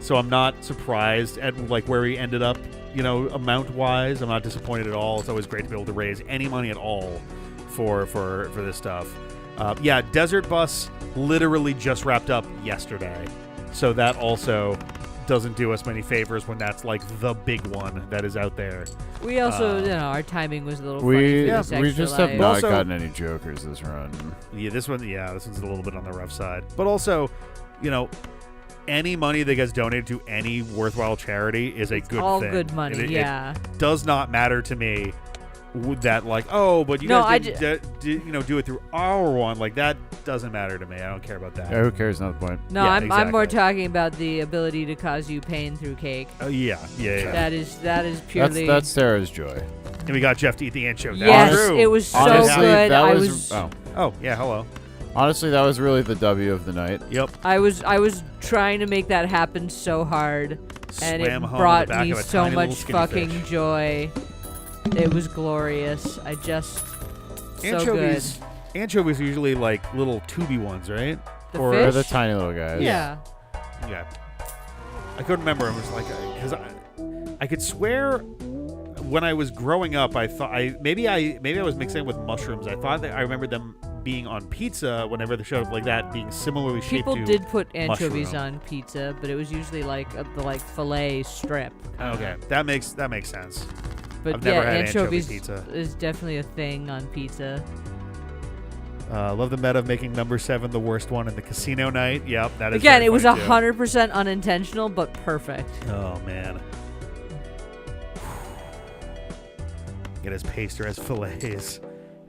so I'm not surprised at like where he ended up, you know, amount wise. I'm not disappointed at all. It's always great to be able to raise any money at all for this stuff. Yeah, Desert Bus literally just wrapped up yesterday, so that also doesn't do us many favors when that's like the big one that is out there. We also, our timing was a little funny. We for this we extra just have life. not Also- gotten any jokers this run. Yeah, this one's a little bit on the rough side. But also, you know, any money that gets donated to any worthwhile charity is a It's good all thing. good money, It yeah. does not matter to me that like, oh, but you No, guys didn't do it through our one. Like that doesn't matter to me. I don't care about that. Yeah, who cares? Not the point. No, Yeah, I'm more exactly. talking about the ability to cause you pain through cake. Yeah. That is purely. That's Sarah's joy. And we got Geoff to eat the anchovy. Yes, That's true. it was so Honestly, good. that I was. Oh. Oh yeah, hello. Honestly, that was really the W of the night. Yep. I was trying to make that happen so hard, and Swam it home brought on the back me of a so tiny much little skinny fucking fish. joy. It was glorious. I just so Anchovies. good. Anchovies are usually like little tubey ones, right? The Or- They're fish? the tiny little guys. Yeah. Yeah. I couldn't remember. I was like, because I could swear when I was growing up, I thought maybe I was mixing it with mushrooms. I thought that I remembered them being on pizza whenever they showed up like that, being similarly shaped People to. did put anchovies mushroom. on pizza, but it was usually like the fillet strip. Okay, that makes sense. But I've yeah, never had anchovy anchovies pizza. is definitely a thing on pizza. Love the meta of making number 7 the worst one in the casino night. Yep, that is. Again, very it was funny, too. 100% unintentional, but perfect. Oh man. Get as paste or as fillets.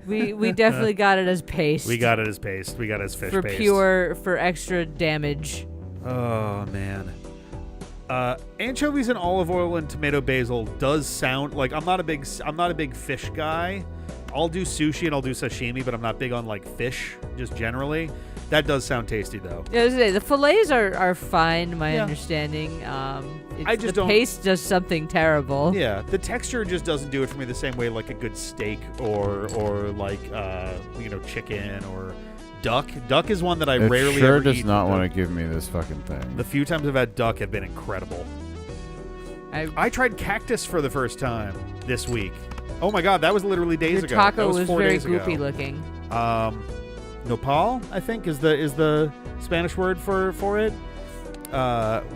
We definitely got it as paste. We got it as paste. We got it as fish for paste. for extra damage. Oh man. Anchovies and olive oil and tomato basil does sound like I'm not a big fish guy. I'll do sushi and I'll do sashimi, but I'm not big on like fish just generally. That does sound tasty though. Yeah, I was gonna say, the fillets are fine. My Yeah. understanding. I just the don't- paste does something terrible. Yeah, the texture just doesn't do it for me the same way like a good steak or like chicken or duck. Duck is one that I It rarely sure ever does eat. not want to give me this fucking thing. The few times I've had duck have been incredible. I tried cactus for the first time this week. Oh my god, that was literally days Your ago. taco That was 4 very days ago. goopy looking. Nopal, I think, is the Spanish word for it.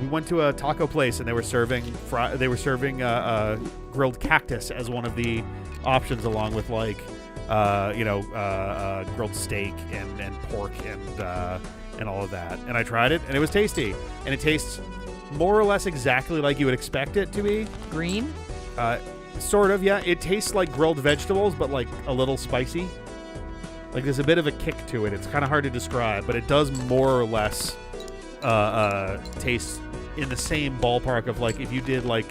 We went to a taco place and they were serving grilled cactus as one of the options, along with like grilled steak and pork and all of that. And I tried it and it was tasty, and it tastes more or less exactly like you would expect it to be. Green? Sort of, yeah. It tastes like grilled vegetables, but like a little spicy. Like there's a bit of a kick to it. It's kind of hard to describe, but it does more or less taste in the same ballpark of like if you did like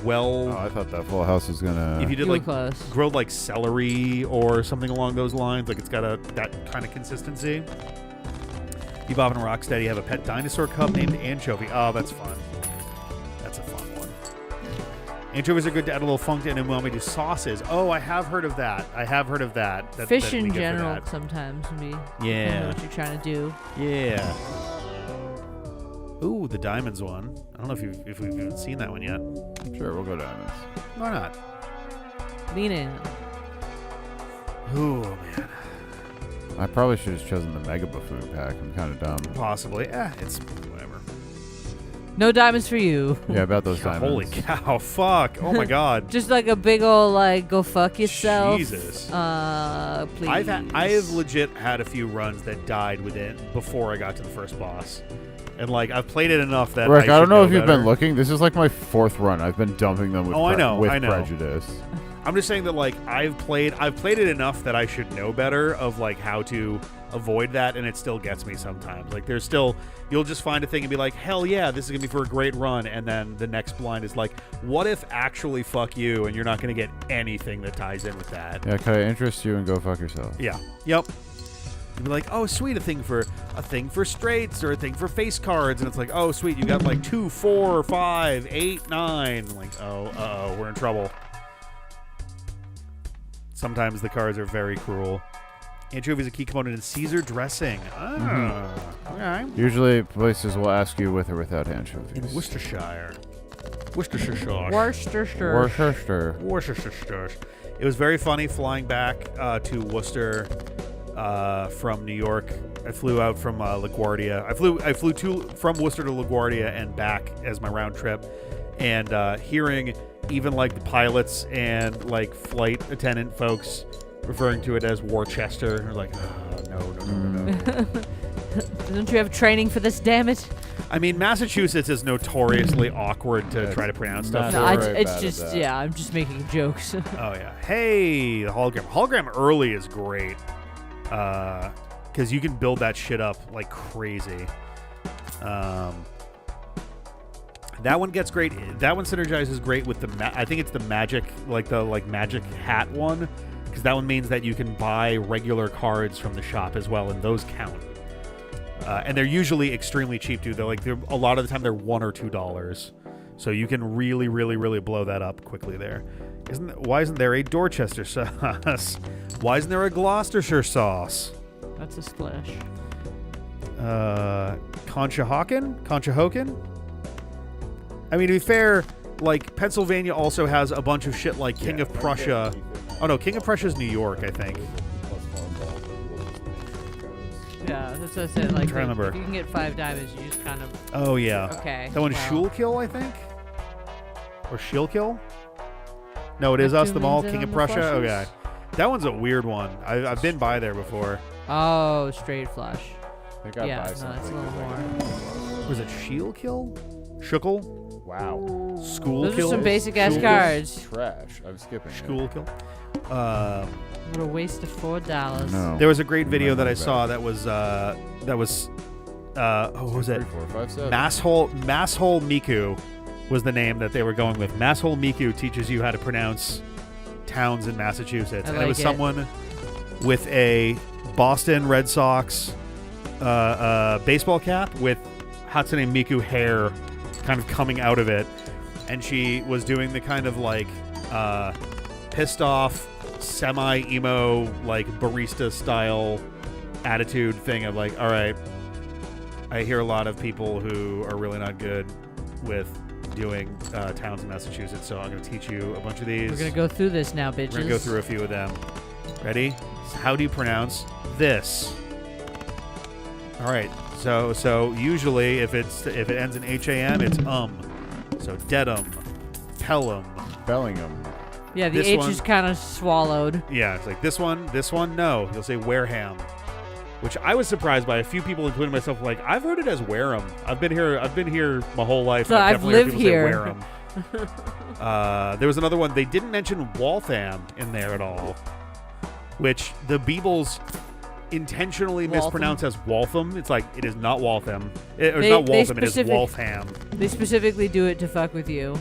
Oh, I thought that Full House was gonna. if you did You were like close. grilled like celery or something along those lines. Like it's got that kind of consistency. Bebop and Rocksteady have a pet dinosaur cub named Anchovy. Oh, that's fun. That's a fun one. Anchovies are good to add a little funk and umami to sauces. Oh, I have heard of that. Fish that'd be in good for general that. sometimes can be Yeah. depending on what you're trying to do. Yeah. Ooh, the diamonds one. I don't know if we've even seen that one yet. Sure, we'll go diamonds. Why not? Lean in. Ooh, man. I probably should have chosen the Mega Buffoon pack. I'm kind of dumb. Possibly. It's whatever. No diamonds for you. Yeah, about those diamonds. Holy cow! Fuck! Oh my god! Just like a big old like go fuck yourself. Jesus. Please. I have legit had a few runs that died within before I got to the first boss, and like I've played it enough that Rick, I don't know if you've better. been looking. This is like my 4th run. I've been dumping them with, I know. prejudice. I'm just saying that like I've played it enough that I should know better of like how to avoid that, and it still gets me sometimes. Like there's still, you'll just find a thing and be like, hell yeah, this is gonna be for a great run, and then the next blind is like, what if actually fuck you, and you're not gonna get anything that ties in with that. Yeah, can I interest you and go fuck yourself? Yeah. Yep. You'd be like, oh sweet, a thing for straights or a thing for face cards, and it's like, oh sweet, you got like 2, 4, 5, 8, 9. Like, oh, we're in trouble. Sometimes the cards are very cruel. Anchovy is a key component in Caesar dressing. Okay. Usually places will ask you with or without anchovies. In Worcestershire. Worcestershire. Worcestershire. It was very funny flying back to Worcester from New York. I flew out from LaGuardia. I flew from Worcester to LaGuardia and back as my round trip, and hearing even like the pilots and like flight attendant folks referring to it as Worcester. Or like, oh, no. Don't you have training for this, damn it? I mean, Massachusetts is notoriously awkward to try to pronounce stuff. No, it's just, yeah, I'm just making jokes. Oh, yeah. Hey, the hologram. Hologram early is great. Because you can build that shit up like crazy. That one gets great. That one synergizes great with I think it's the magic, magic hat one. Because that one means that you can buy regular cards from the shop as well, and those count. And they're usually extremely cheap too. They're a lot of the time they're $1 or $2, so you can really, really, really blow that up quickly there. Why isn't there a Dorchester sauce? Why isn't there a Gloucestershire sauce? That's a splash. Conshohocken? I mean, to be fair, like Pennsylvania also has a bunch of shit like King of Prussia. Oh no, King of Prussia is New York, I think. Yeah, that's what I said. Like, I'm trying to remember. If you can get 5 diamonds, you just kind of. Oh yeah. Okay. That one's Schulkill, I think, or Schilkill. No, it is us, them all. King of Prussia. Oh yeah, that one's a weird one. I've been by there before. Oh, straight flush. I think I buy no, something. that's a little more. Was it Shielkill? Shuckle? Wow. School Those kill? are some basic ass cards. Trash. I'm skipping. School kill. What a waste of $4. No. There was a great video that I saw that was what was it? 3, 4, 5, 7. Masshole Miku was the name that they were going with. Masshole Miku teaches you how to pronounce towns in Massachusetts. And it was someone with a Boston Red Sox baseball cap with Hatsune Miku hair kind of coming out of it. And she was doing the kind of like pissed off, semi-emo, like barista style attitude thing of like, all right, I hear a lot of people who are really not good with doing towns in Massachusetts, so I'm going to teach you a bunch of these. We're going to go through this now, bitches. We're going to go through a few of them. Ready? How do you pronounce this? All right. So usually if it ends in HAM, it's So Dedham, Pelham, Bellingham. Yeah, the This H one- is kind of swallowed. Yeah, it's like this one, no. You'll say Wareham, which I was surprised by. A few people, including myself, were like, I've heard it as Wareham. I've been here my whole life. So and I've definitely heard lived people say here. Wareham. There was another one. They didn't mention Waltham in there at all, which the Beebles intentionally Waltham? mispronounce as Waltham. It's like, it is not Waltham. It's not Waltham, it is Waltham. They specifically do it to fuck with you.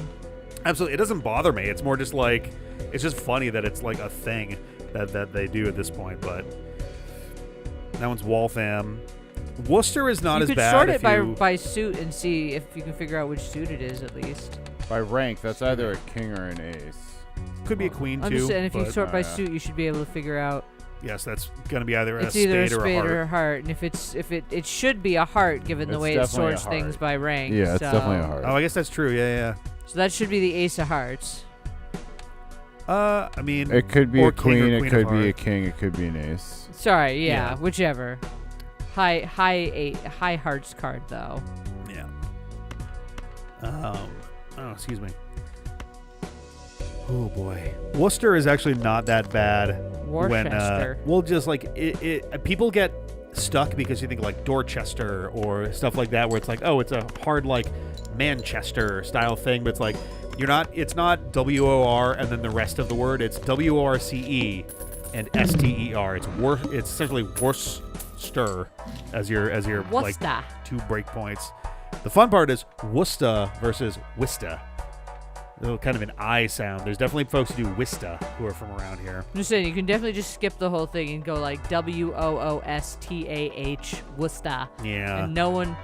Absolutely. It doesn't bother me. It's more just like, it's just funny that it's like a thing that they do at this point. But that one's Waltham. Worcester is not you as could bad. sort if it by suit and see if you can figure out which suit it is at least. By rank, that's either a king or an ace. Could be a queen I'm too. just saying, if you but- sort by yeah. suit, you should be able to figure out. Yes, that's going to be either a It's either a spade spade or or a a heart. heart, and if it should be a heart given the It's way it definitely a sorts things heart. by rank. Yeah, it's so. definitely a heart. Oh, I guess that's true. Yeah. So that should be the ace of hearts. I mean, It could be or a king or queen, it queen could of be a hearts. king, it could be an ace. Sorry, yeah, Yeah. whichever. High hearts card though. Yeah. Oh, excuse me. Oh boy, Worcester is actually not that bad. Worcester. Well, just like people get stuck because you think like Dorchester or stuff like that, where it's like, oh, it's a hard like Manchester style thing, but it's like it's not WOR and then the rest of the word. It's WORCE and STER. It's essentially Worcester as your like Worcester. 2 breakpoints. The fun part is Worcester versus Wista. Kind of an I sound. There's definitely folks who do Wista who are from around here. I'm just saying, you can definitely just skip the whole thing and go like WOOSTAH Worcester. Yeah. And no one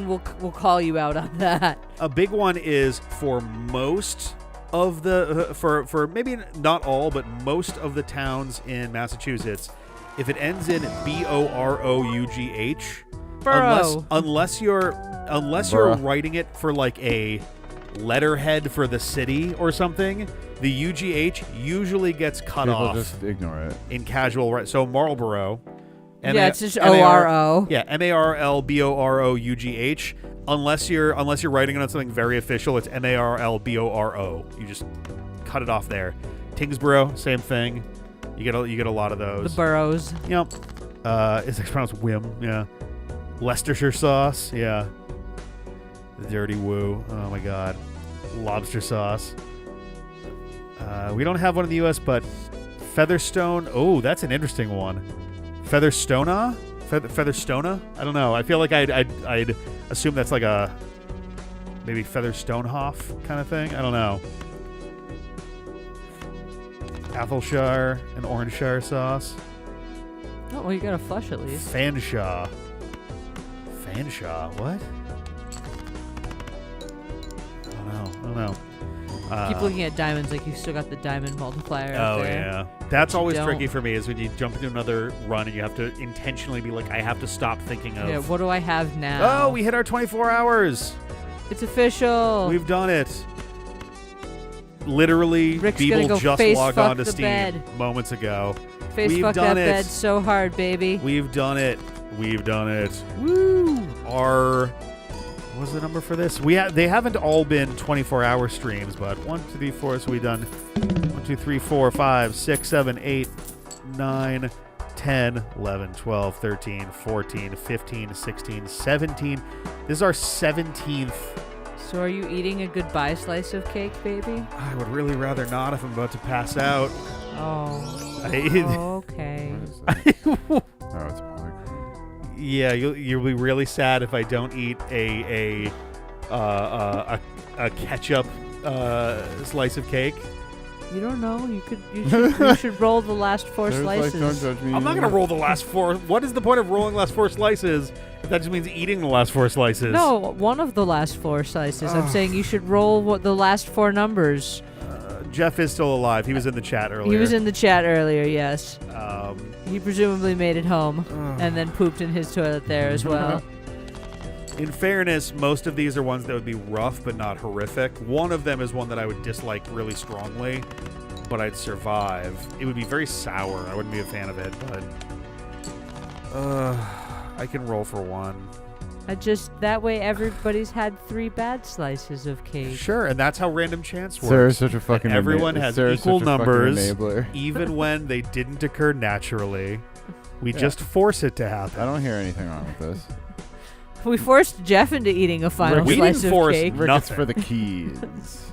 will call you out on that. A big one is for most of the for maybe not all, but most of the towns in Massachusetts, if it ends in BOROUGH, Borough. unless you're writing it for like a letterhead for the city or something, the UGH usually gets cut People off. just ignore it. In casual, so Marlboro. Yeah, it's just ORO. Yeah, MARLBOROUGH. Unless you're writing it on something very official, it's MARLBORO. You just cut it off there. Tingsboro, same thing. You get a lot of those. The boroughs. Yep. It's pronounced Whim. Yeah. Leicestershire sauce. Yeah. The dirty woo. Oh my God. Lobster sauce. We don't have one in the U.S., but Featherstone. Oh, that's an interesting one. Featherstona? Featherstona? I don't know. I feel like I'd assume that's like a maybe Featherstonehoff kind of thing. I don't know. Athelshire and Orangeshire sauce. Oh, well, you got a flush at least. Fanshawe. What? I don't know. Keep looking at diamonds like you still got the diamond multiplier up there. Yeah. That's always don't. tricky for me is when you jump into another run and you have to intentionally be like, I have to stop thinking of. Yeah, what do I have now? Oh, we hit our 24 hours. It's official. We've done it. Literally, Rick's people gonna go just face logged fuck on to the Steam bed. moments ago. Face We've fuck done that it. bed so hard, baby. We've done it. Woo! What was the number for this? They haven't all been 24-hour streams, but 1, 2, 3, 4. So we've done 1, 2, 3, 4, 5, 6, 7, 8, 9, 10, 11, 12, 13, 14, 15, 16, 17. This is our 17th. So are you eating a goodbye slice of cake, baby? I would really rather not if I'm about to pass out. Oh. Okay. Oh, it's polychrome. Yeah, you'll be really sad if I don't eat a ketchup slice of cake. You don't know. You should roll the last 4 slices. Like, don't judge me. I'm not gonna roll the last 4. What is the point of rolling the last 4 slices if that just means eating the last 4 slices? No, one of the last 4 slices. I'm saying you should roll the last 4 numbers. Geoff is still alive. He was in the chat earlier. He was in the chat earlier, yes. He presumably made it home and then pooped in his toilet there as well. In fairness, most of these are ones that would be rough but not horrific. One of them is one that I would dislike really strongly, but I'd survive. It would be very sour. I wouldn't be a fan of it, but I can roll for one. That way everybody's had 3 bad slices of cake. Sure, and that's how random chance works. Sarah's such a fucking Everyone has equal numbers, enabler. even when they didn't occur naturally. We just force it to happen. I don't hear anything wrong with this. We forced Geoff into eating a final We slice didn't of force cake. Rick, it's Nothing. for the kids.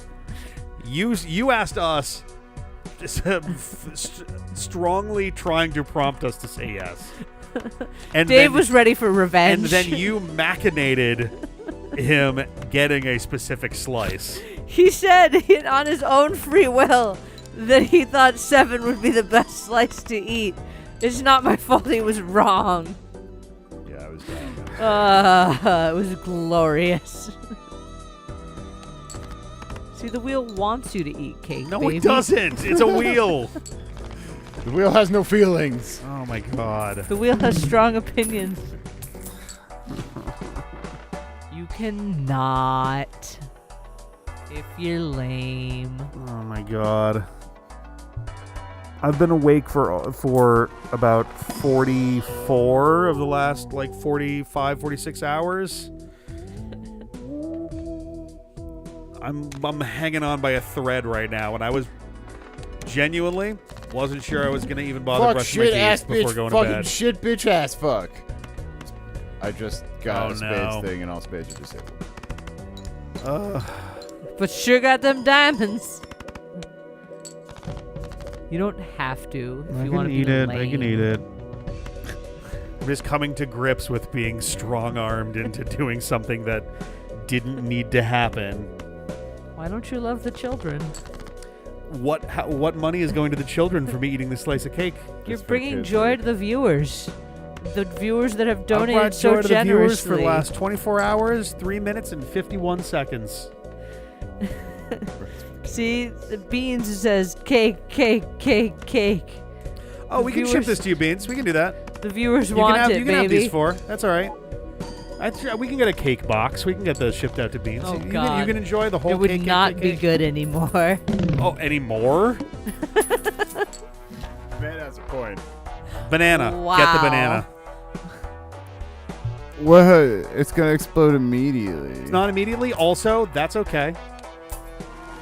You asked us, strongly trying to prompt us to say yes. And Dave then, was ready for revenge. and then you machinated him getting a specific slice. He said on his own free will that he thought 7 would be the best slice to eat. It's not my fault he was wrong. Yeah, I was bad. It was glorious. See, the wheel wants you to eat cake, No, baby. it doesn't. It's a wheel. The wheel has no feelings. Oh my god. The wheel has strong opinions. You cannot. If you're lame. Oh my god. I've been awake for about 44 of the last 45, 46 hours. I'm hanging on by a thread right now, and I was genuinely wasn't sure I was gonna even bother brushing my teeth before going to bed. Fucking shit, bitch, ass, fuck. I just got a spades no. thing, and all spades are disabled. But sure got them diamonds. You don't have to if you want to be lame. I can eat it. I'm just coming to grips with being strong-armed into doing something that didn't need to happen. Why don't you love the children? What money is going to the children for me eating this slice of cake? You're bringing joy to the viewers. The viewers that have donated brought so joy to the viewers generously. for the last 24 hours, 3 minutes, and 51 seconds. See, the Beans says cake, cake, cake, cake. Oh, we can ship this to you, Beans. We can do that. The viewers You want can have, it, you can baby. have these 4. That's all right. We can get a cake box. We can get those shipped out to Beans. Oh, you God. can enjoy the whole It would cake. not be cake. good anymore. Oh, anymore? Man has a point. Banana. Wow. Get the banana. What? It's gonna explode immediately. It's not immediately. Also, that's okay.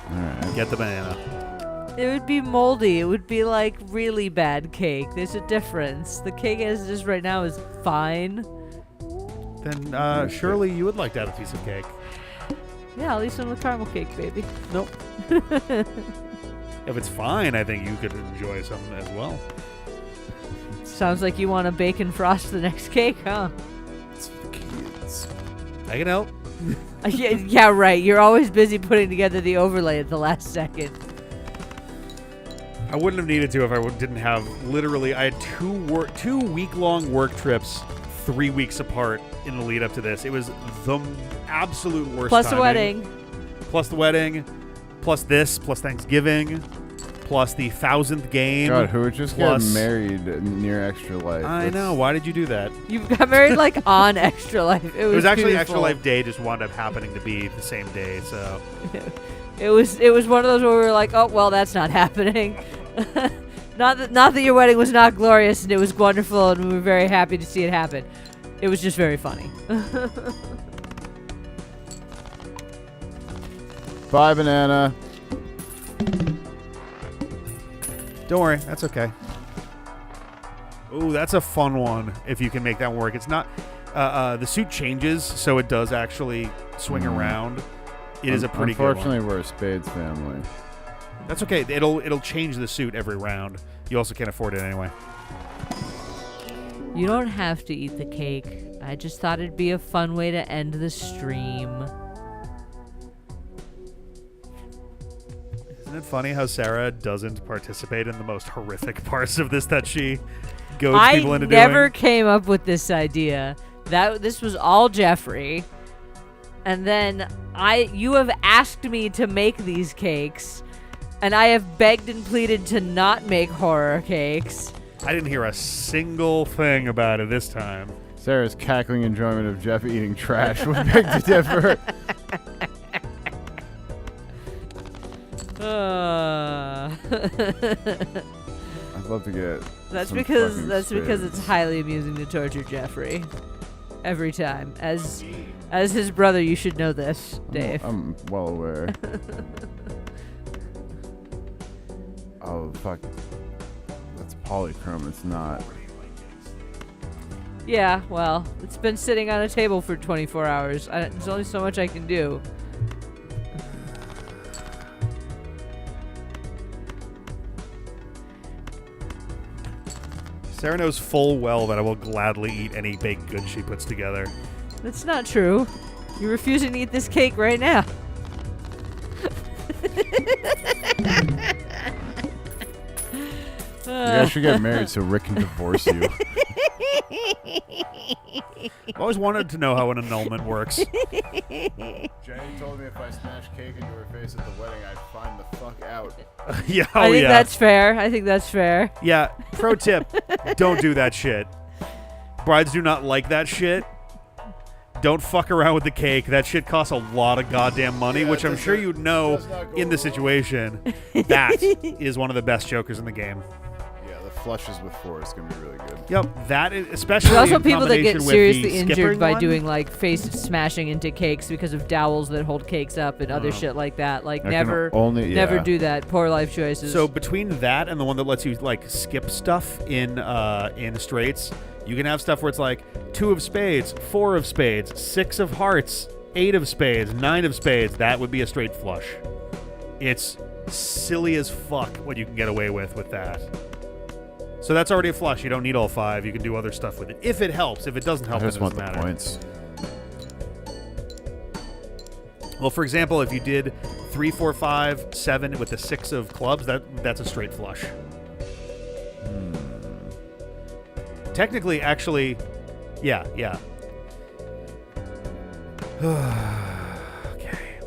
All right. Get the banana. It would be moldy. It would be like really bad cake. There's a difference. The cake as it is right now is fine. Then surely you would like to have a piece of cake. Yeah, I'll eat some of the caramel cake, baby. Nope. If it's fine, I think you could enjoy some as well. Sounds like you want to bake and frost the next cake, huh? It's for kids. I can help. Yeah, right. You're always busy putting together the overlay at the last second. I wouldn't have needed to if I didn't have literally. I had 2 week-long work trips, 3 weeks apart in the lead up to this. It was the absolute worst. Plus timing. the wedding. Plus the wedding. Plus this. Plus Thanksgiving. Plus the 1000th game. God, who would just plus, get married near Extra Life? I know. Why did you do that? You got married like on Extra Life. It was actually beautiful. Extra Life Day just wound up happening to be the same day. So It was one of those where we were like, oh well, that's not happening. not that your wedding was not glorious and it was wonderful and we were very happy to see it happen. It was just very funny. Bye, banana. don't worry, that's okay. Ooh, that's a fun one if you can make that work. It's not the suit changes, so it does actually swing around. It is a pretty good one. Unfortunately, we're a spades family. That's okay. It'll change the suit every round. You also can't afford it anyway. You don't have to eat the cake. I just thought it'd be a fun way to end the stream. Isn't it funny how Sarah doesn't participate in the most horrific parts of this that she goads people into doing? I never came up with this idea. This was all Jeffrey. And then you have asked me to make these cakes, and I have begged and pleaded to not make horror cakes. I didn't hear a single thing about it this time. Sarah's cackling enjoyment of Geoff eating trash would beg to differ. I'd love to get. That's some because fucking it's highly amusing to torture Jeffrey. Every time. As his brother, you should know this, Dave. I'm well aware. Oh, fuck. That's polychrome. It's not. Yeah, well, it's been sitting on a table for 24 hours. There's only so much I can do. Sarah knows full well that I will gladly eat any baked goods she puts together. That's not true. You're refusing to eat this cake right now. You guys should get married so Rick can divorce you. I've always wanted to know how an annulment works. Jenny told me if I smash cake into her face at the wedding, I'd find the fuck out. Yeah, I think that's fair. I think that's fair. Yeah, pro tip, don't do that shit. Brides do not like that shit. Don't fuck around with the cake. That shit costs a lot of goddamn money, Yeah, which I'm sure you'd know in the situation. That is one of the best jokers in the game. Yeah, flushes with 4 is gonna be really good. Yep, that is, especially There's also in people that get combination with seriously the injured skipping by one. doing like face smashing into cakes because of dowels that hold cakes up and other shit like that. Like I can never only do that. Poor life choices. So between that and the one that lets you like skip stuff in straights, you can have stuff where it's like 2 of spades, 4 of spades, 6 of hearts, 8 of spades, 9 of spades. That would be a straight flush. It's silly as fuck what you can get away with that. So that's already a flush. You don't need all 5. You can do other stuff with it if it helps. If it doesn't help, I it just doesn't want the matter. points. Well, for example, if you did 3, 4, 5, 7 with the 6 of clubs, that's a straight flush. Technically, actually, yeah. Okay.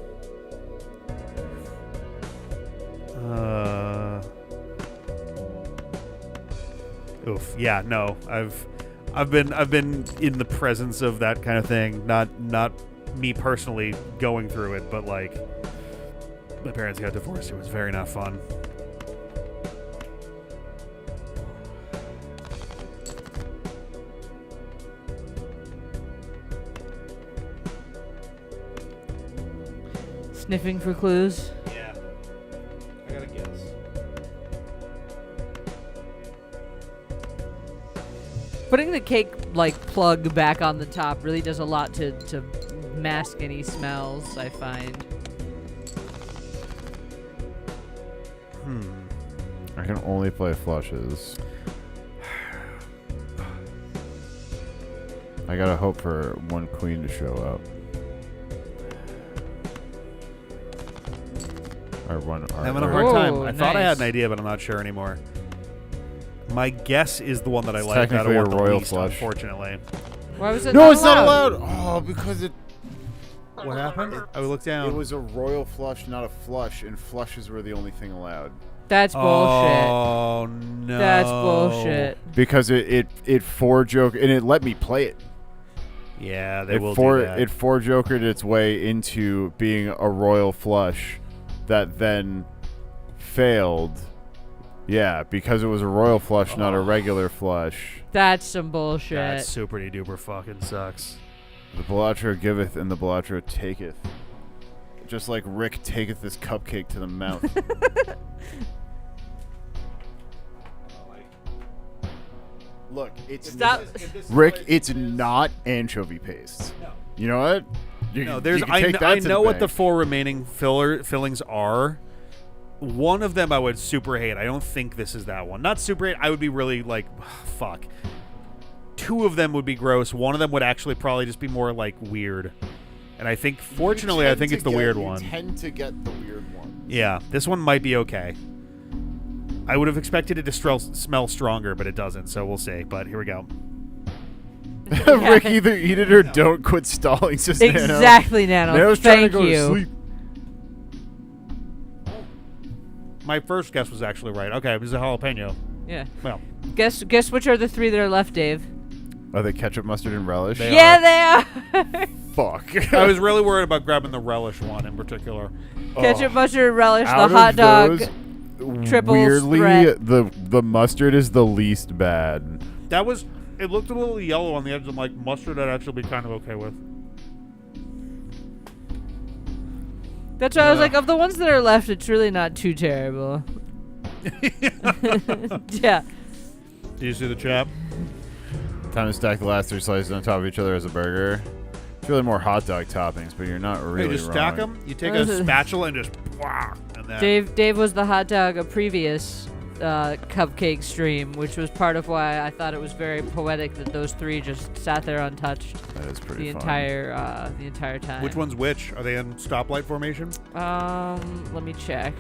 Oof. Yeah. No. I've been in the presence of that kind of thing. Not me personally going through it, but like my parents got divorced. It was very not fun. Sniffing for clues. Yeah. I gotta guess. Putting the cake like plug back on the top really does a lot to mask any smells, I find. I can only play flushes. I gotta hope for one queen to show up. Or one. I'm having a hard time. Oh, I thought I had nice. an idea, but I'm not sure anymore. My guess is the one that I It's like out of technically what a the royal least, flush. unfortunately. Why was it No, not it's not allowed? allowed. Oh, because it What happened? I looked down. it was a royal flush, not a flush, and flushes were the only thing allowed. That's bullshit. Oh no. That's bullshit. Because it four joke and it let me play it. Yeah, they It will four do that. it four jokered its way into being a royal flush that then failed. Yeah, because it was a royal flush, not a regular flush. That's some bullshit. That super duper fucking sucks. The Balatro giveth and the Balatro taketh. Just like Rick taketh this cupcake to the mouth. Look, it's Stop. Rick, it's not anchovy paste. No. You know what? No, there's. you can take that I to the know what the bank. 4 remaining fillings are. One of them I would super hate. I don't think this is that one. Not super hate. I would be really like, fuck. 2 of them would be gross. One of them would actually probably just be more like weird. And I think, fortunately, I think it's the weird one. You tend to get the weird one. Yeah, this one might be okay. I would have expected it to smell stronger, but it doesn't. So we'll see. But here we go. Rick either eat it or don't quit stalling. Says Nano. Exactly, Nano. Nano's trying Thank to go you. to sleep. My first guess was actually right. Okay, it was a jalapeno. Yeah. Well, Guess which are the 3 that are left, Dave? Are they ketchup, mustard, and relish? They Yeah, they are. Fuck. I was really worried about grabbing the relish one in particular. Ketchup, mustard, relish, the Out hot of dog. those, triple weirdly, threat. the mustard is the least bad. That was. It looked a little yellow on the edge. I'm like, mustard I'd actually be kind of okay with. That's why I was like, of the ones that are left, it's really not too terrible. Yeah. Do you see the chap? Time to stack the last 3 slices on top of each other as a burger. It's really more hot dog toppings, but you're not really Hey, just stack wrong. them. You take a spatula and just. And then, Dave was the hot dog a previous cupcake stream, which was part of why I thought it was very poetic that those 3 just sat there untouched That is pretty the fun. entire time. Which one's which? Are they in stoplight formation? Let me check.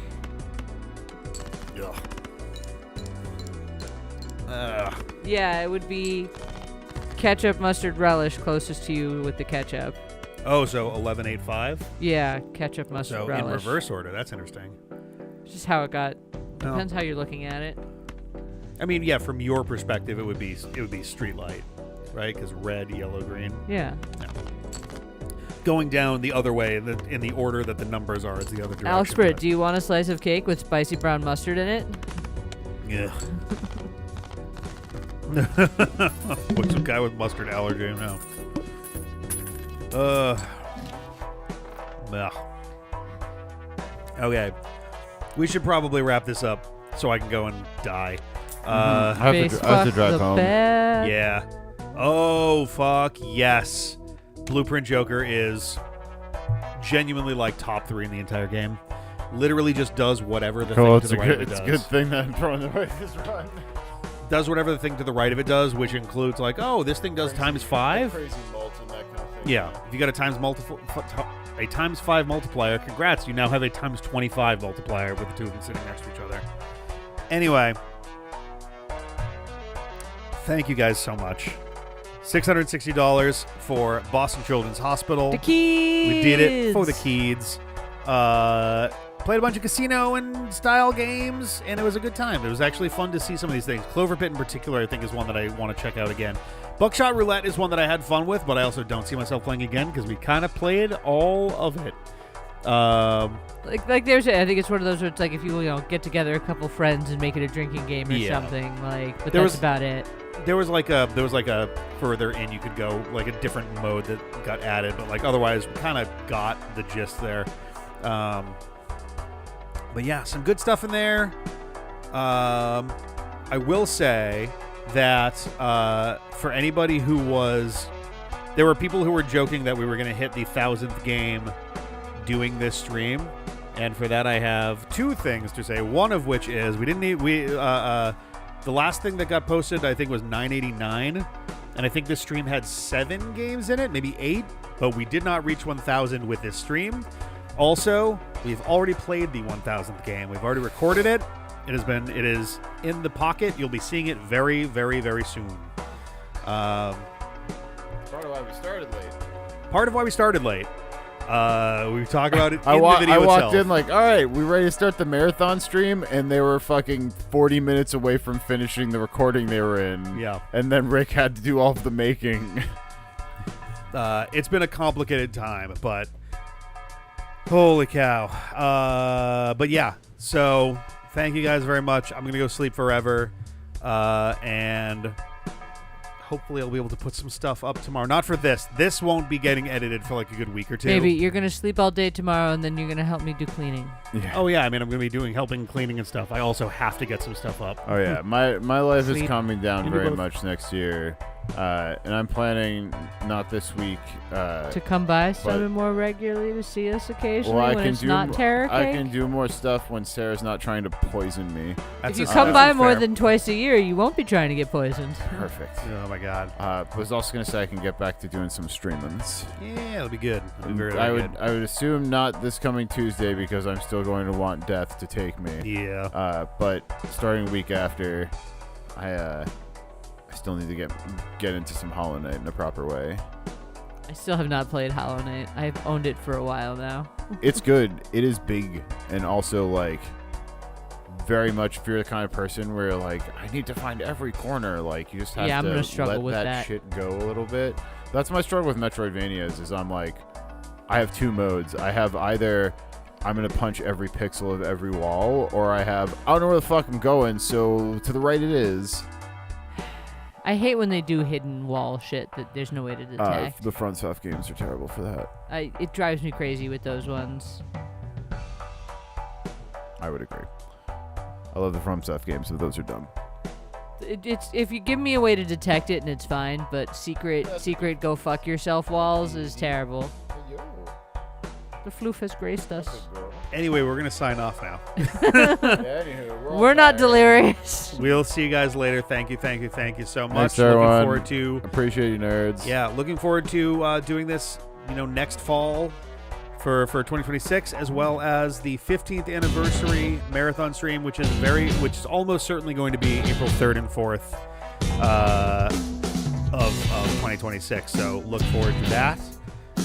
Yeah, it would be ketchup, mustard, relish closest to you with the ketchup. Oh, so 1185. Yeah, ketchup, mustard, So relish. in reverse order. That's interesting. Just how it got. Oh. Depends how you're looking at it. I mean, yeah, from your perspective, it would be street light, right? Because red, yellow, green. Yeah. Going down the other way in the order that the numbers are is the other direction. Alex but- Britt, do you want a slice of cake with spicy brown mustard in it? Yeah. Yeah. Ugh. What's some guy with mustard allergy now? Yeah. Okay. We should probably wrap this up so I can go and die. I have to drive home. Yeah. Oh, fuck. Yes. Blueprint Joker is genuinely like top 3 in the entire game. Literally just does whatever the thing to the right of it does. It's a good thing that I'm throwing the right this run. Does whatever the thing to the right of it does, which includes like, oh, this thing does times 5. Crazy multi and that kind of thing. Yeah. If you got a times 5 multiplier, congrats, you now have a times 25 multiplier with the two of them sitting next to each other. Anyway, thank you guys so much. $660 for Boston Children's Hospital. The kids. We did it for the kids. Played a bunch of casino and style games, and it was a good time. It was actually fun to see some of these things. Clover Pit in particular, I think, is one that I want to check out again. Buckshot Roulette is one that I had fun with, but I also don't see myself playing again because we kind of played all of it. Like there's, I think it's one of those where it's like if you get together a couple friends and make it a drinking game or something, like, but that's about it. There was like a further in you could go, like a different mode that got added, but like otherwise we kind of got the gist there. But yeah, some good stuff in there. I will say that for anybody who there were people who were joking that we were going to hit the 1,000th game doing this stream, and for that I have 2 things to say. One of which is the last thing that got posted I think was 989, and I think this stream had 7 games in it, maybe 8, but we did not reach 1,000 with this stream. Also, we've already played the 1,000th game. We've already recorded it. It is in the pocket. You'll be seeing it very, very, very soon. Part of why we started late. We talk about it in the video I itself. walked in like, all right, we ready to start the marathon stream, and they were fucking 40 minutes away from finishing the recording they were in. Yeah. And then Rick had to do all of the making. It's been a complicated time, but holy cow. But yeah, so thank you guys very much. I'm going to go sleep forever. And hopefully I'll be able to put some stuff up tomorrow. Not for this. This won't be getting edited for like a good week or 2. Maybe you're going to sleep all day tomorrow, and then you're going to help me do cleaning. Yeah. Oh, yeah. I mean, I'm going to be helping cleaning and stuff. I also have to get some stuff up. Oh, yeah. My life is Sleep. calming down You do very both. much next year. And I'm planning, not this week. To come by some more regularly to see us occasionally Well, when it's not terror I cake? can do more stuff when Sarah's not trying to poison me. If you come by more than twice a year, you won't be trying to get poisoned. Perfect. Oh, my God. I was also going to say I can get back to doing some streamings. Yeah, that'll be good. That'll be very, I very would good. I would assume not this coming Tuesday because I'm still going to want death to take me. Yeah. But starting week after, I still need to get into some Hollow Knight in a proper way. I still have not played Hollow Knight. I've owned it for a while now. It's good. It is big and also like very much if you're the kind of person where like I need to find every corner, like you just have I'm to gonna struggle let with that shit go a little bit. That's my struggle with Metroidvanias is I'm like I have 2 modes. I have either I'm gonna punch every pixel of every wall, or I have I don't know where the fuck I'm going, so to the right it is. I hate when they do hidden wall shit that there's no way to detect. The FromSoft games are terrible for that. It drives me crazy with those ones. I would agree. I love the FromSoft games, but those are dumb. It's if you give me a way to detect it and it's fine, but secret go fuck yourself walls is terrible. The floof has graced us. Anyway, we're going to sign off now. We're not delirious. We'll see you guys later. Thank you so much. Thanks, everyone. Looking forward to Appreciate you, nerds. Yeah, looking forward to doing this, next fall for 2026, as well as the 15th anniversary marathon stream, which is almost certainly going to be April 3rd and 4th of 2026. So look forward to that,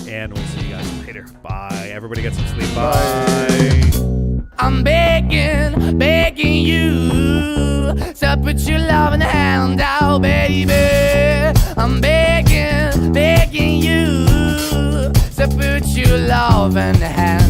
and we'll see you guys later. Bye. Everybody get some sleep. Bye. I'm begging you to put your love in the hand out, baby. I'm begging you to put your love in the hand